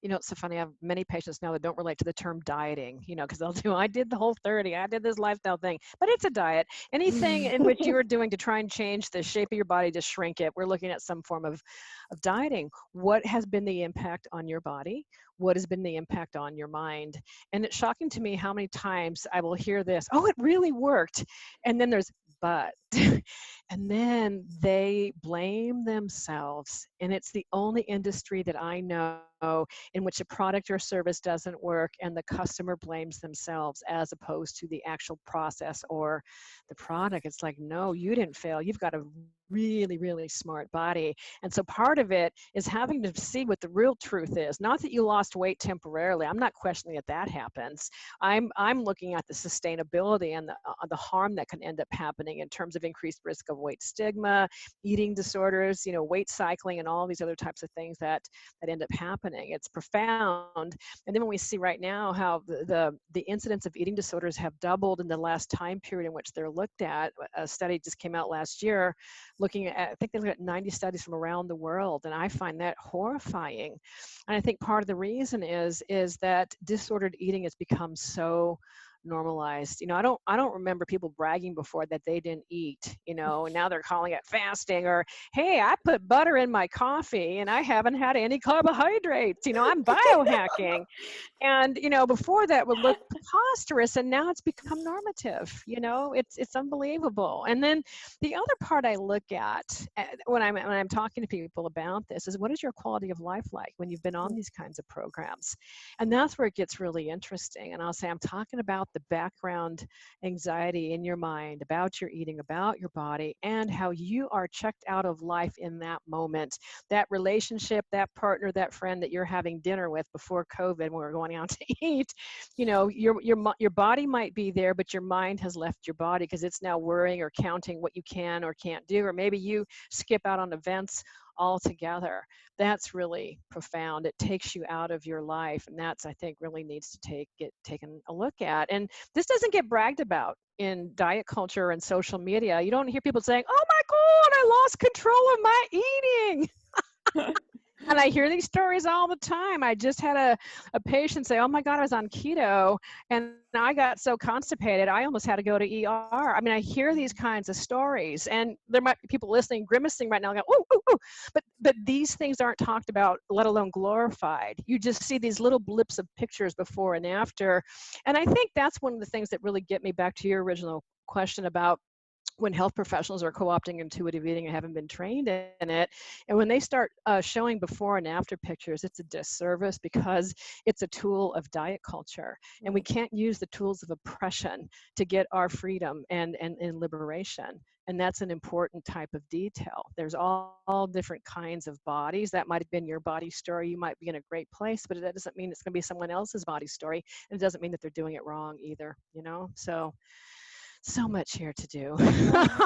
Speaker 4: it's so funny. I have many patients now that don't relate to the term dieting, because I did the whole 30, I did this lifestyle thing, but it's a diet. Anything in which you are doing to try and change the shape of your body to shrink it, we're looking at some form of dieting. What has been the impact on your body? What has been the impact on your mind? And it's shocking to me how many times I will hear this, oh, it really worked. And then there's, but, and then they blame themselves. And it's the only industry that I know in which a product or service doesn't work and the customer blames themselves as opposed to the actual process or the product. It's like, no, you didn't fail. You've got a really, really smart body. And so part of it is having to see what the real truth is. Not that you lost weight temporarily. I'm not questioning that happens. I'm looking at the sustainability and the harm that can end up happening in terms of increased risk of weight stigma, eating disorders, weight cycling, and all these other types of things that end up happening. It's profound. And then when we see right now how the incidence of eating disorders have doubled in the last time period in which they're looked at, a study just came out last year looking at, I think they looked at 90 studies from around the world, and I find that horrifying. And I think part of the reason is that disordered eating has become so normalized. I don't remember people bragging before that they didn't eat, and now they're calling it fasting, or, hey, I put butter in my coffee and I haven't had any carbohydrates, I'm biohacking. And, before that would look preposterous, and now it's become normative, it's unbelievable. And then the other part I look at when I'm talking to people about this is, what is your quality of life like when you've been on these kinds of programs? And that's where it gets really interesting. And I'll say, I'm talking about the background anxiety in your mind about your eating, about your body, and how you are checked out of life in that moment. That relationship, that partner, that friend that you're having dinner with before COVID when we're going out to eat, your body might be there, but your mind has left your body because it's now worrying or counting what you can or can't do, or maybe you skip out on events altogether. That's really profound. It takes you out of your life, and that's, I think, really needs to get taken a look at. And this doesn't get bragged about in diet culture and social media. You don't hear people saying, oh my God, I lost control of my eating. And I hear these stories all the time. I just had a patient say, oh my God, I was on keto and I got so constipated, I almost had to go to ER. I mean, I hear these kinds of stories, and there might be people listening, grimacing right now, going, oh, oh, oh. But these things aren't talked about, let alone glorified. You just see these little blips of pictures before and after. And I think that's one of the things that really get me back to your original question about when health professionals are co-opting intuitive eating and haven't been trained in it. And when they start showing before and after pictures, it's a disservice because it's a tool of diet culture. And we can't use the tools of oppression to get our freedom and liberation. And that's an important type of detail. There's all different kinds of bodies. That might have been your body story. You might be in a great place, but that doesn't mean it's going to be someone else's body story. And it doesn't mean that they're doing it wrong either, you know? So much here to do.
Speaker 1: Yeah.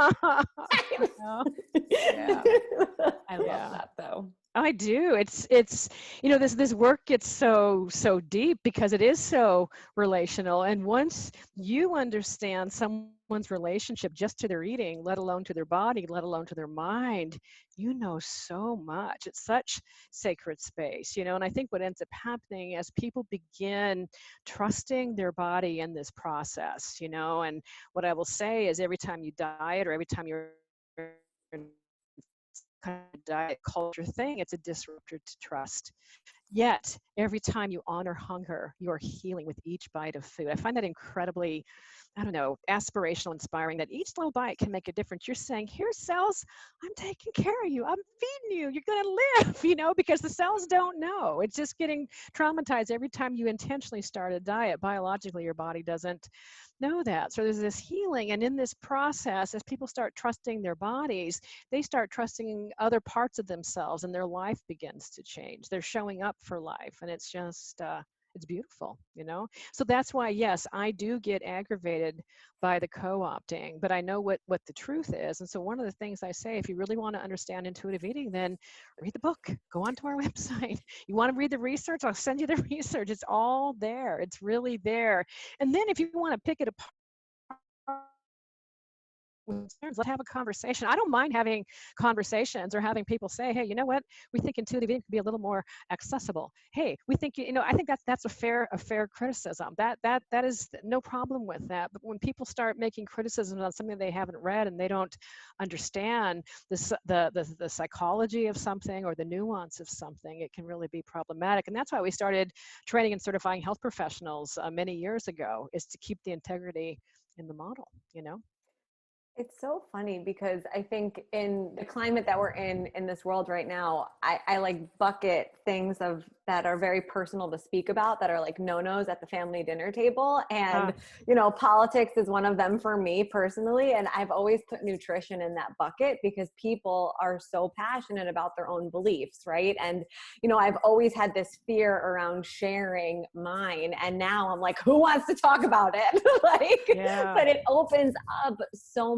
Speaker 1: I love that though.
Speaker 4: I do. It's you know, this work gets so deep because it is so relational. And once you understand someone's relationship just to their eating, let alone to their body, let alone to their mind, you know so much. It's such sacred space, you know. And I think what ends up happening as people begin trusting their body in this process, you know, and what I will say is every time you diet or every time you're in kind of diet culture thing, it's a disruptor to trust. Yet, every time you honor hunger, you are healing with each bite of food. I find that incredibly, I don't know, aspirational, inspiring, that each little bite can make a difference. You're saying, here, cells, I'm taking care of you. I'm feeding you. You're going to live, you know, because the cells don't know. It's just getting traumatized every time you intentionally start a diet. Biologically, your body doesn't know that. So there's this healing. And in this process, as people start trusting their bodies, they start trusting other parts of themselves and their life begins to change. They're showing up for life. And it's just, it's beautiful, you know? So that's why, yes, I do get aggravated by the co-opting, but I know what the truth is. And so one of the things I say, if you really want to understand intuitive eating, then read the book, go onto our website. You want to read the research? I'll send you the research. It's all there. It's really there. And then if you want to pick it apart, let's have a conversation. I don't mind having conversations or having people say, hey, you know what? We think intuitive eating could be a little more accessible. Hey, we think, you know, I think that's a fair criticism. That is no problem with that. But when people start making criticisms on something they haven't read and they don't understand the psychology of something or the nuance of something, it can really be problematic. And that's why we started training and certifying health professionals many years ago, is to keep the integrity in the model, you know?
Speaker 3: It's so funny because I think in the climate that we're in this world right now, I like bucket things that are very personal to speak about, that are like no-nos at the family dinner table. And, you know, politics is one of them for me personally. And I've always put nutrition in that bucket because people are so passionate about their own beliefs, right? And, you know, I've always had this fear around sharing mine. And now I'm like, who wants to talk about it? But it opens up so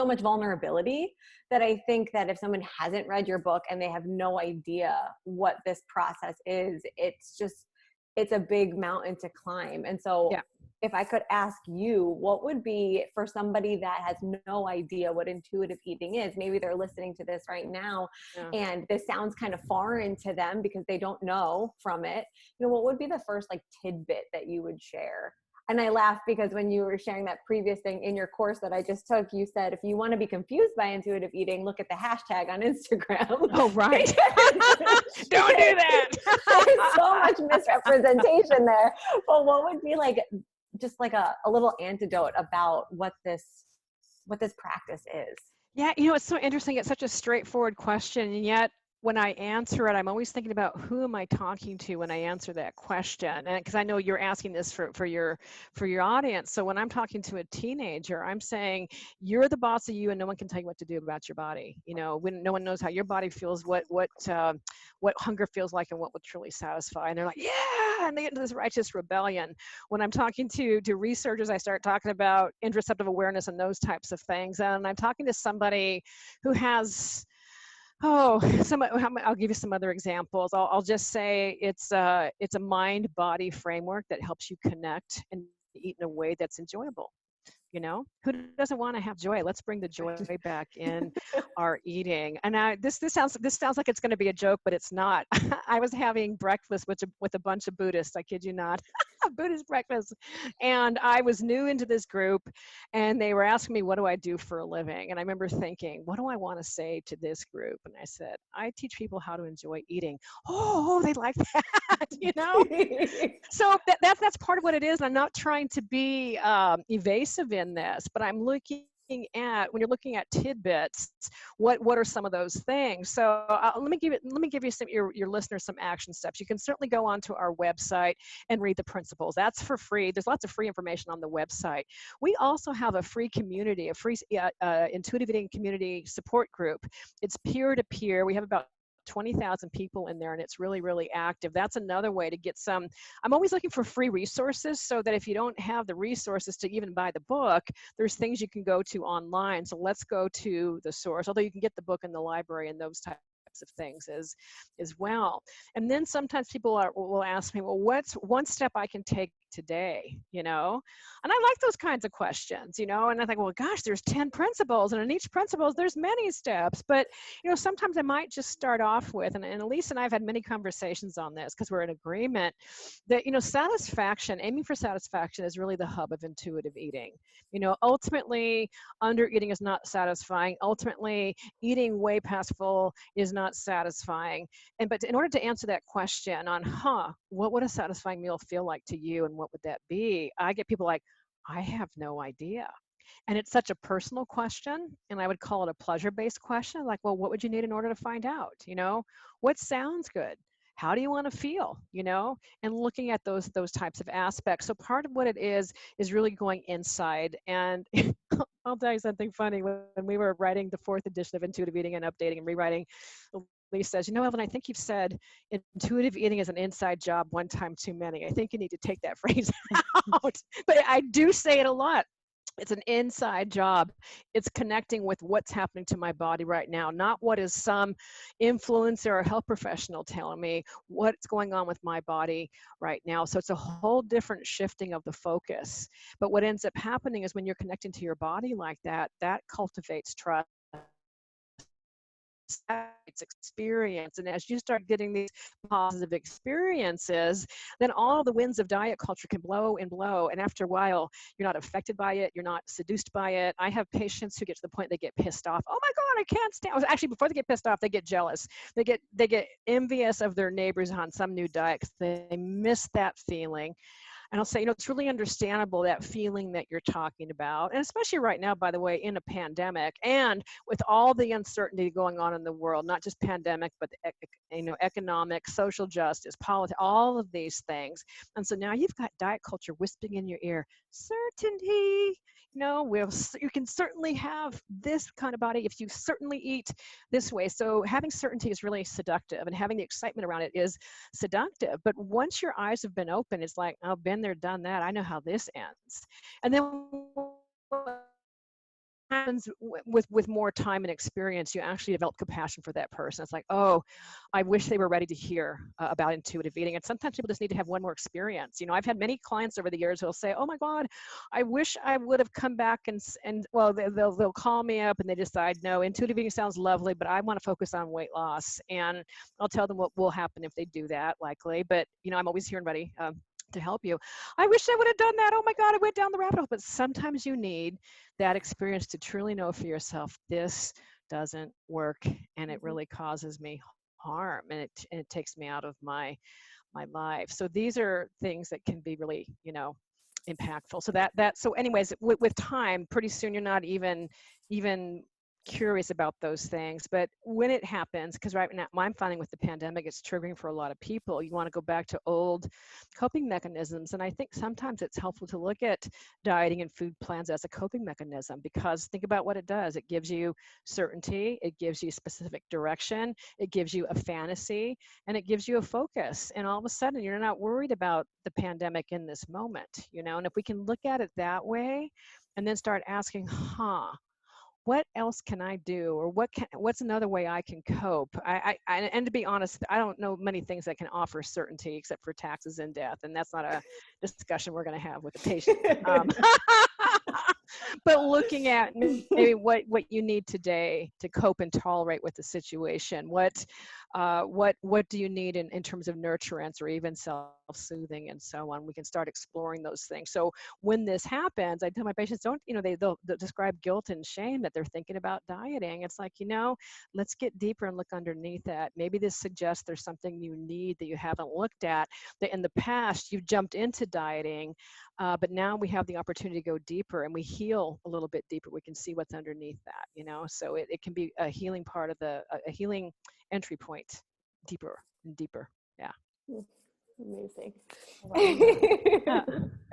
Speaker 3: much vulnerability that I think that if someone hasn't read your book and they have no idea what this process is, it's a big mountain to climb. And so if I could ask you, what would be for somebody that has no idea what intuitive eating is, maybe they're listening to this right now and this sounds kind of foreign to them because they don't know from it, you know, what would be the first like tidbit that you would share? And I laughed because when you were sharing that previous thing in your course that I just took, you said, if you want to be confused by intuitive eating, look at the hashtag on Instagram.
Speaker 4: Oh, right. Don't do that.
Speaker 3: There's so much misrepresentation there. But what would be like, just like a little antidote about what this practice is? Yeah,
Speaker 4: you know, it's so interesting. It's such a straightforward question. And yet, when I answer it, I'm always thinking about who am I talking to when I answer that question. And because I know you're asking this for your audience. So when I'm talking to a teenager, I'm saying, you're the boss of you and no one can tell you what to do about your body. You know, when no one knows how your body feels, what hunger feels like and what will truly satisfy. And they're like, yeah, and they get into this righteous rebellion. When I'm talking to researchers, I start talking about interoceptive awareness and those types of things. And I'm talking to somebody who has, I'll give you some other examples. I'll just say it's a mind-body framework that helps you connect and eat in a way that's enjoyable. You know, who doesn't want to have joy? Let's bring the joy back in our eating. And this sounds like it's going to be a joke, but it's not. I was having breakfast with a bunch of Buddhists. I kid you not. A Buddhist breakfast. And I was new into this group and they were asking me, what do I do for a living? And I remember thinking, what do I want to say to this group? And I said, I teach people how to enjoy eating. Oh, they like that, you know? So that's part of what it is. I'm not trying to be evasive in this, but I'm looking when you're looking at tidbits, what are some of those things? So let me give you some your listeners some action steps. You can certainly go onto our website and read the principles. That's for free. There's lots of free information on the website. We also have a free community, a free intuitive eating community support group. It's peer-to-peer. We have about 20,000 people in there, and it's really, really active. That's another way to get some. I'm always looking for free resources, so that if you don't have the resources to even buy the book, there's things you can go to online. So let's go to the source, although you can get the book in the library and those types of things as well. And then sometimes people will ask me, well, what's one step I can take today, and I like those kinds of questions, and I think, well, gosh, there's 10 principles, and in each principle there's many steps, but sometimes I might just start off with, and Elise and I have had many conversations on this because we're in agreement that satisfaction, aiming for satisfaction, is really the hub of intuitive eating. Ultimately, under eating is not satisfying. Ultimately, eating way past full is not satisfying. But in order to answer that question on what would a satisfying meal feel like to you, and what would that be, I get people like, I have no idea. And it's such a personal question, and I would call it a pleasure-based question. Like, well, what would you need in order to find out? What sounds good? How do you want to feel? And looking at those types of aspects. So part of what it is really going inside. And I'll tell you something funny. When we were writing the 4th edition of Intuitive Eating and updating and rewriting, Lee says, Evelyn, I think you've said intuitive eating is an inside job one time too many. I think you need to take that phrase out. But I do say it a lot. It's an inside job. It's connecting with what's happening to my body right now, not what is some influencer or health professional telling me what's going on with my body right now. So it's a whole different shifting of the focus. But what ends up happening is when you're connecting to your body like that, that cultivates trust. It's experience, and as you start getting these positive experiences, then all the winds of diet culture can blow and blow, and after a while you're not affected by it, you're not seduced by it. I have patients who get to the point they get pissed off. Oh my God, I can't stand. Actually, before they get pissed off, they get jealous. They get envious of their neighbors on some new diet because they miss that feeling. And I'll say, it's really understandable, that feeling that you're talking about. And especially right now, by the way, in a pandemic and with all the uncertainty going on in the world, not just pandemic, but economic, social justice, politics, all of these things. And so now you've got diet culture whispering in your ear, certainty. You can certainly have this kind of body if you certainly eat this way. So having certainty is really seductive, and having the excitement around it is seductive. But once your eyes have been open, it's like, I've been there, done that. I know how this ends. And then what happens with more time and experience, you actually develop compassion for that person. It's like, oh, I wish they were ready to hear about intuitive eating. And sometimes people just need to have one more experience. I've had many clients over the years who'll say, oh my God, I wish I would have come back and well, they'll call me up and they decide, no, intuitive eating sounds lovely, but I want to focus on weight loss. And I'll tell them what will happen if they do that, likely. But, I'm always here and ready to help you. I wish I would have done that. Oh my God, I went down the rabbit hole. But sometimes you need that experience to truly know for yourself, this doesn't work, and it really causes me harm, and it takes me out of my life. So these are things that can be really, impactful. So anyways, with time, pretty soon you're not even curious about those things. But when it happens, because right now I'm finding with the pandemic, it's triggering for a lot of people. You want to go back to old coping mechanisms. And I think sometimes it's helpful to look at dieting and food plans as a coping mechanism, because think about what it does. It gives you certainty, it gives you specific direction, it gives you a fantasy, and it gives you a focus. And all of a sudden you're not worried about the pandemic in this moment, and if we can look at it that way and then start asking, what else can I do, or what's another way I can cope? And to be honest, I don't know many things that can offer certainty except for taxes and death, and that's not a discussion we're going to have with the patient. But looking at maybe what you need today to cope and tolerate with the situation. What do you need in terms of nurturance or even self-soothing and so on? We can start exploring those things. So when this happens, I tell my patients, they'll describe guilt and shame that they're thinking about dieting. It's like, let's get deeper and look underneath that. Maybe this suggests there's something you need that you haven't looked at, that in the past you've jumped into dieting, but now we have the opportunity to go deeper, and we heal a little bit deeper, we can see what's underneath that, you know? So it can be a healing part of a healing entry point, deeper and deeper. Yeah.
Speaker 3: Amazing.
Speaker 1: Yeah.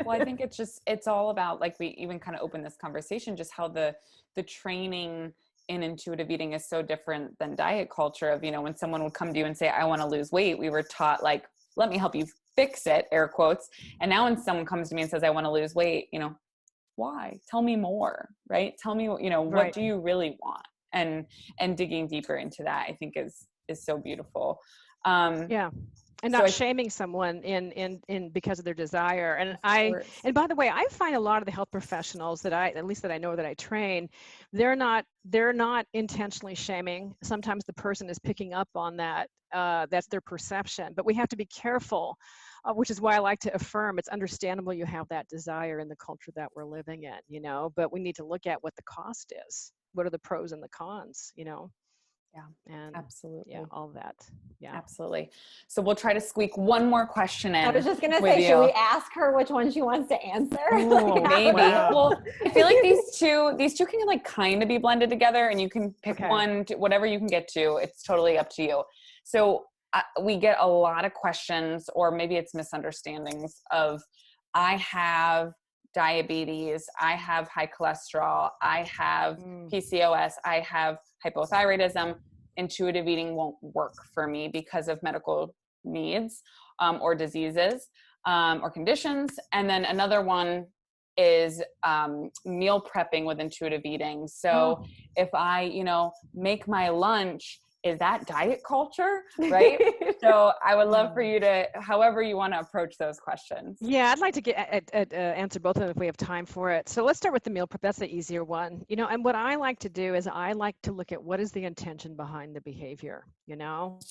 Speaker 1: Well, I think it's all about, like we even kind of opened this conversation, just how the training in intuitive eating is so different than diet culture of, you know, when someone would come to you and say, I want to lose weight, we were taught like, let me help you fix it, air quotes. And now when someone comes to me and says, I want to lose weight, you know, why? Tell me more, right? Tell me, you know, what do you really want? And digging deeper into that, I think is so beautiful.
Speaker 4: Yeah. And not shaming someone in because of their desire. And by the way, I find a lot of the health professionals that I know that I train, they're not intentionally shaming. Sometimes the person is picking up on that. That's their perception. But we have to be careful, which is why I like to affirm it's understandable you have that desire in the culture that we're living in, you know, but we need to look at what the cost is. What are the pros and the cons, you know?
Speaker 1: Yeah,
Speaker 4: and
Speaker 1: absolutely.
Speaker 4: Yeah, all that. Yeah,
Speaker 1: absolutely. So we'll try to squeak one more question in.
Speaker 3: I was just gonna say, should we ask her which one she wants to answer?
Speaker 1: Ooh, maybe. Wow. Well, I feel like these two can like kind of be blended together, and you can pick one, whatever you can get to. It's totally up to you. So we get a lot of questions, or maybe it's misunderstandings of, I have diabetes, I have high cholesterol, I have PCOS, I have hypothyroidism. Intuitive eating won't work for me because of medical needs or diseases or conditions. And then another one is meal prepping with intuitive eating. So if I, you know, make my lunch, is that diet culture, right? So I would love for you to, however you want to approach those questions.
Speaker 4: Yeah, I'd like to get answer both of them if we have time for it. So let's start with the meal prep. That's the easier one, you know. And what I like to do is I like to look at what is the intention behind the behavior, you know.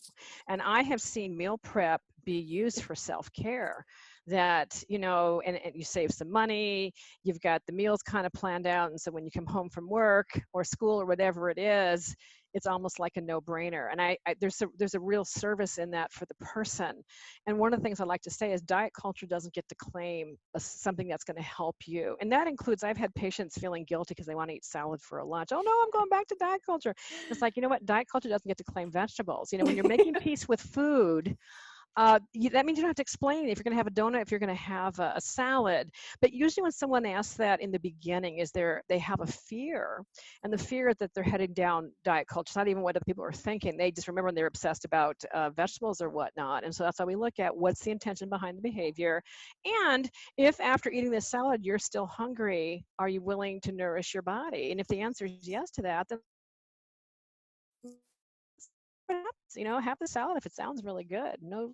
Speaker 4: And I have seen meal prep be used for self-care. That, you know, and you save some money, you've got the meals kind of planned out, and so when you come home from work or school or whatever it is, it's almost like a no-brainer. And there's a real service in that for the person. And one of the things I like to say is diet culture doesn't get to claim something that's going to help you. And that includes, I've had patients feeling guilty because they want to eat salad for a lunch. Oh no, I'm going back to diet culture. It's like, you know what? Diet culture doesn't get to claim vegetables. You know, when you're making peace with food, that means you don't have to explain if you're going to have a donut, if you're going to have a salad. But usually when someone asks that in the beginning, they have a fear, and the fear that they're heading down diet culture. It's not even what other people are thinking. They just remember when they're obsessed about vegetables or whatnot. And so that's why we look at what's the intention behind the behavior. And if after eating this salad, you're still hungry, are you willing to nourish your body? And if the answer is yes to that, then you know, have the salad if it sounds really good. No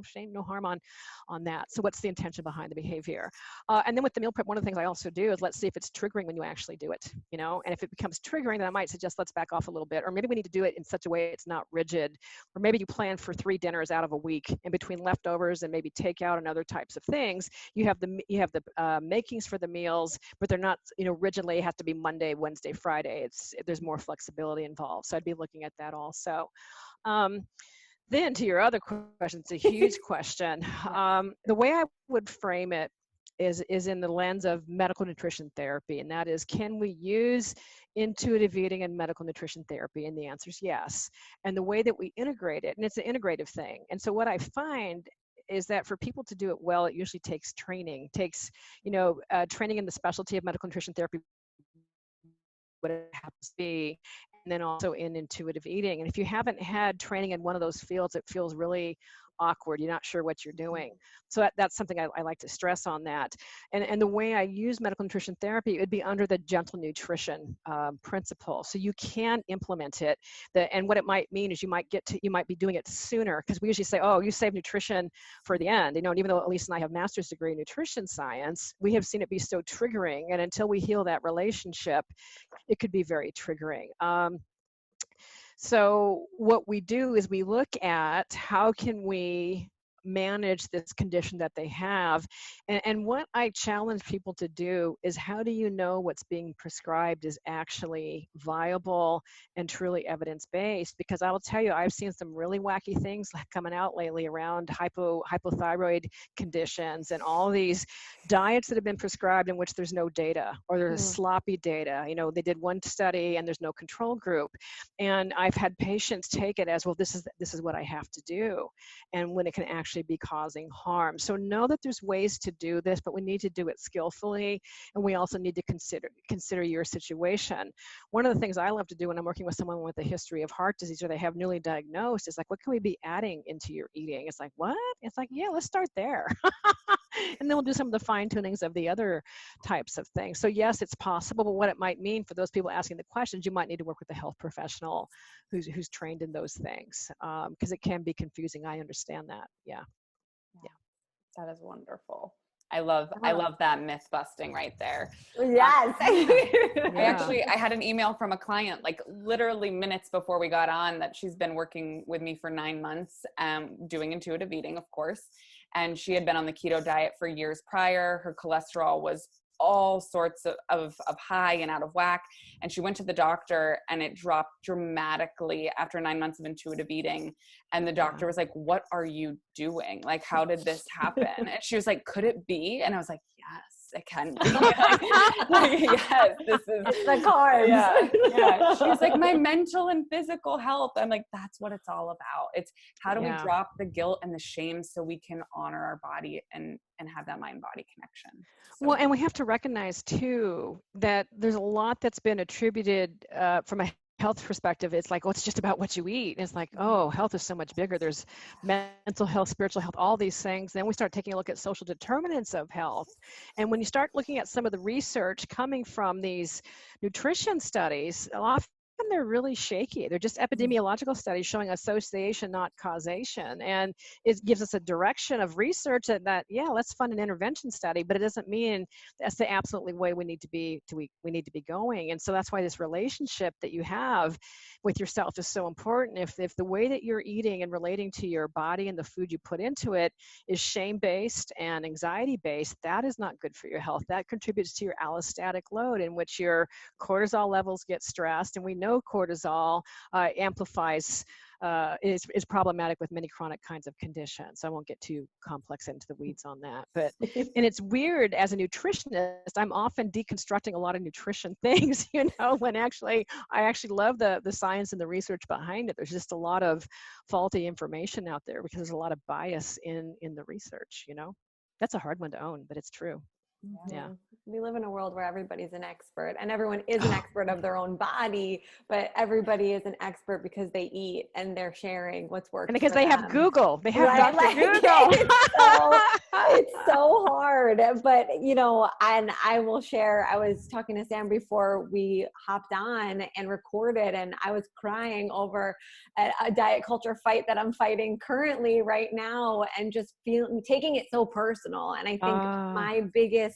Speaker 4: shame, no harm on that. So what's the intention behind the behavior? And then with the meal prep, one of the things I also do is let's see if it's triggering when you actually do it, you know. And if it becomes triggering, then I might suggest let's back off a little bit, or maybe we need to do it in such a way it's not rigid, or maybe you plan for 3 dinners out of a week, and between leftovers and maybe takeout and other types of things, you have the makings for the meals, but they're not, you know, rigidly have to be Monday, Wednesday, Friday. There's more flexibility involved. So I'd be looking at that also. Then to your other question, it's a huge question. The way I would frame it is in the lens of medical nutrition therapy, and that is, can we use intuitive eating and medical nutrition therapy? And the answer is yes. And the way that we integrate it, and it's an integrative thing. And so what I find is that for people to do it well, it usually takes training, training in the specialty of medical nutrition therapy, what it happens to be, and then also in intuitive eating. And if you haven't had training in one of those fields, it feels really awkward. You're not sure what you're doing. So that's something I like to stress on that. And the way I use medical nutrition therapy, it would be under the gentle nutrition principle. So you can implement it. And what it might mean is you might be doing it sooner, because we usually say, oh, you save nutrition for the end. You know, and even though Elise and I have master's degree in nutrition science, we have seen it be so triggering. And until we heal that relationship, it could be very triggering. So what we do is we look at how can we manage this condition that they have. And what I challenge people to do is, how do you know what's being prescribed is actually viable and truly evidence-based? Because I will tell you, I've seen some really wacky things like coming out lately around hypothyroid conditions and all these diets that have been prescribed in which there's no data, or there's sloppy data. You know, they did one study and there's no control group. And I've had patients take it as, well, this is what I have to do, and when it can actually be causing harm. So know that there's ways to do this, but we need to do it skillfully, and we also need to consider your situation. One of the things I love to do when I'm working with someone with a history of heart disease, or they have newly diagnosed, is like, what can we be adding into your eating? It's like, what? It's like, yeah, let's start there. And then we'll do some of the fine tunings of the other types of things. So yes, it's possible, but what it might mean for those people asking the questions, you might need to work with a health professional who's trained in those things, because it can be confusing. I understand that. Yeah.
Speaker 1: That is wonderful. I love that myth busting right there.
Speaker 3: Yes.
Speaker 1: I had an email from a client, like literally minutes before we got on, that she's been working with me for 9 months, doing intuitive eating, of course. And she had been on the keto diet for years prior. Her cholesterol was all sorts of high and out of whack. And she went to the doctor and it dropped dramatically after 9 months of intuitive eating. And the doctor was like, what are you doing? Like, how did this happen? And she was like, could it be? And I was like, yes, it can be. Yes, this is
Speaker 3: it's the carbs.
Speaker 1: Yeah. She's like, my mental and physical health. I'm like, that's what it's all about. It's how do we drop the guilt and the shame so we can honor our body and have that mind-body connection. So.
Speaker 4: Well, and we have to recognize too that there's a lot that's been attributed from a health perspective. It's like, oh, it's just about what you eat. And it's like, oh, health is so much bigger. There's mental health, spiritual health, all these things. Then we start taking a look at social determinants of health. And when you start looking at some of the research coming from these nutrition studies, often they're really shaky. They're just epidemiological studies showing association, not causation. And it gives us a direction of research that yeah, let's fund an intervention study, but it doesn't mean that's the absolutely way we need to be going. And so that's why this relationship that you have with yourself is so important. If the way that you're eating and relating to your body and the food you put into it is shame-based and anxiety-based, that is not good for your health. That contributes to your allostatic load, in which your cortisol levels get stressed. And we know cortisol amplifies, is problematic with many chronic kinds of conditions. I won't get too complex into the weeds on that. But, and it's weird, as a nutritionist, I'm often deconstructing a lot of nutrition things, when I actually love the science and the research behind it. There's just a lot of faulty information out there because there's a lot of bias in the research, That's a hard one to own, but it's true. Yeah.
Speaker 3: We live in a world where everybody's an expert, and everyone is an expert of their own body, but everybody is an expert because they eat and they're sharing what's working.
Speaker 4: And because they have Google. They have
Speaker 3: Dr. Google. It's so hard. But, and I will share, I was talking to Sam before we hopped on and recorded, and I was crying over a diet culture fight that I'm fighting currently right now, and just taking it so personal. And I think my biggest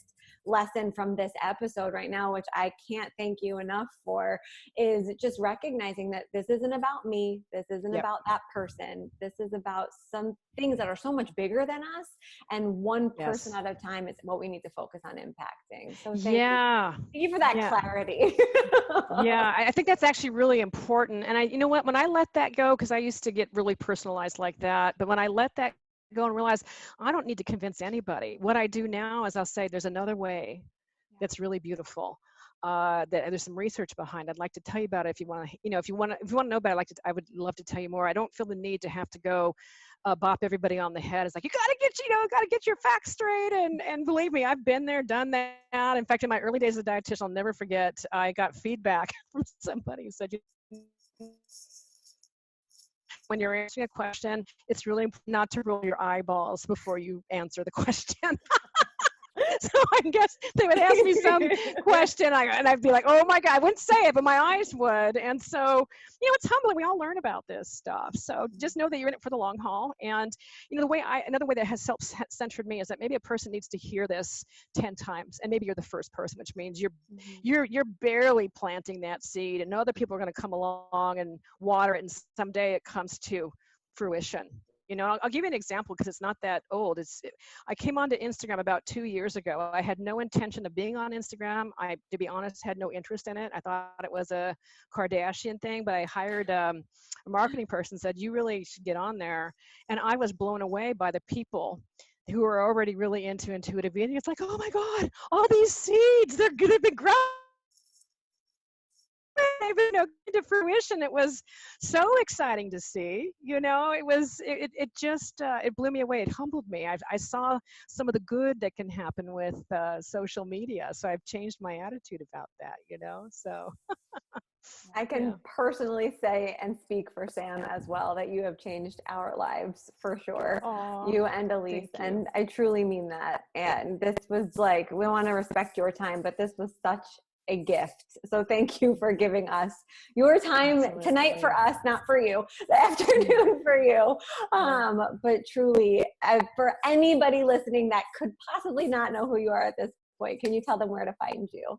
Speaker 3: lesson from this episode right now, which I can't thank you enough for, is just recognizing that this isn't about me. This isn't about that person. This is about some things that are so much bigger than us, and one person at a time is what we need to focus on impacting. So thank you for that clarity.
Speaker 4: I think that's actually really important. And you know what, when I let that go, because I used to get really personalized like that, but when I let that go and realize I don't need to convince anybody. What I do now is I'll say there's another way that's really beautiful. That there's some research behind. I'd like to tell you about it if you want to. If you want to know about it, I would love to tell you more. I don't feel the need to have to go bop everybody on the head. It's like, you got to get your facts straight. And believe me, I've been there, done that. In fact, in my early days as a dietitian, I'll never forget, I got feedback from somebody who said, when you're answering a question, it's really important not to roll your eyeballs before you answer the question. So I guess they would ask me some question and I'd be like, oh my God, I wouldn't say it, but my eyes would. And so, it's humbling. We all learn about this stuff. So just know that you're in it for the long haul. And, another way that has self-centered me is that maybe a person needs to hear this 10 times, and maybe you're the first person, which means you're barely planting that seed, and other people are going to come along and water it, and someday it comes to fruition. You know, I'll give you an example because it's not that old. I came onto Instagram about 2 years ago. I had no intention of being on Instagram. I, to be honest, had no interest in it. I thought it was a Kardashian thing, but I hired a marketing person, said, you really should get on there. And I was blown away by the people who are already really into intuitive eating. It's like, oh my God, all these seeds, they've been growing. They've been into fruition. It was so exciting to see. You know, it just it blew me away. It humbled me. I saw some of the good that can happen with social media, so I've changed my attitude about that. You know, so
Speaker 3: I can personally say and speak for Sam as well that you have changed our lives for sure.
Speaker 4: Aww,
Speaker 3: you and Elise, and I truly mean that. And this was like, we want to respect your time, but this was such a gift. So thank you for giving us your time tonight for us, not for you, the afternoon for you. But truly, for anybody listening that could possibly not know who you are at this point, can you tell them where to find you?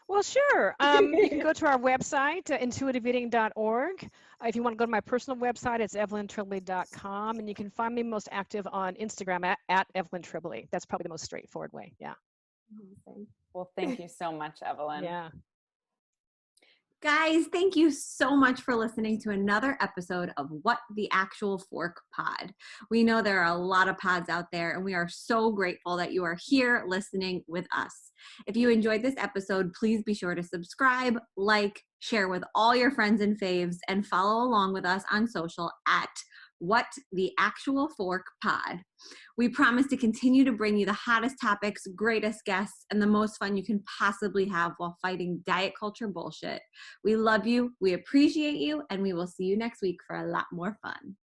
Speaker 4: Well, sure. You can go to our website, intuitiveeating.org. If you want to go to my personal website, it's evelyntribole.com. And you can find me most active on Instagram at Evelyn Tribole. That's probably the most straightforward way. Yeah.
Speaker 1: Well, thank you so much, Evelyn.
Speaker 4: Yeah.
Speaker 5: Guys, thank you so much for listening to another episode of What the Actual Fork Pod. We know there are a lot of pods out there, and we are so grateful that you are here listening with us. If you enjoyed this episode, please be sure to subscribe, like, share with all your friends and faves, and follow along with us on social at What the Actual Fork Pod. We promise to continue to bring you the hottest topics, greatest guests, and the most fun you can possibly have while fighting diet culture bullshit. We love you, we appreciate you, and we will see you next week for a lot more fun.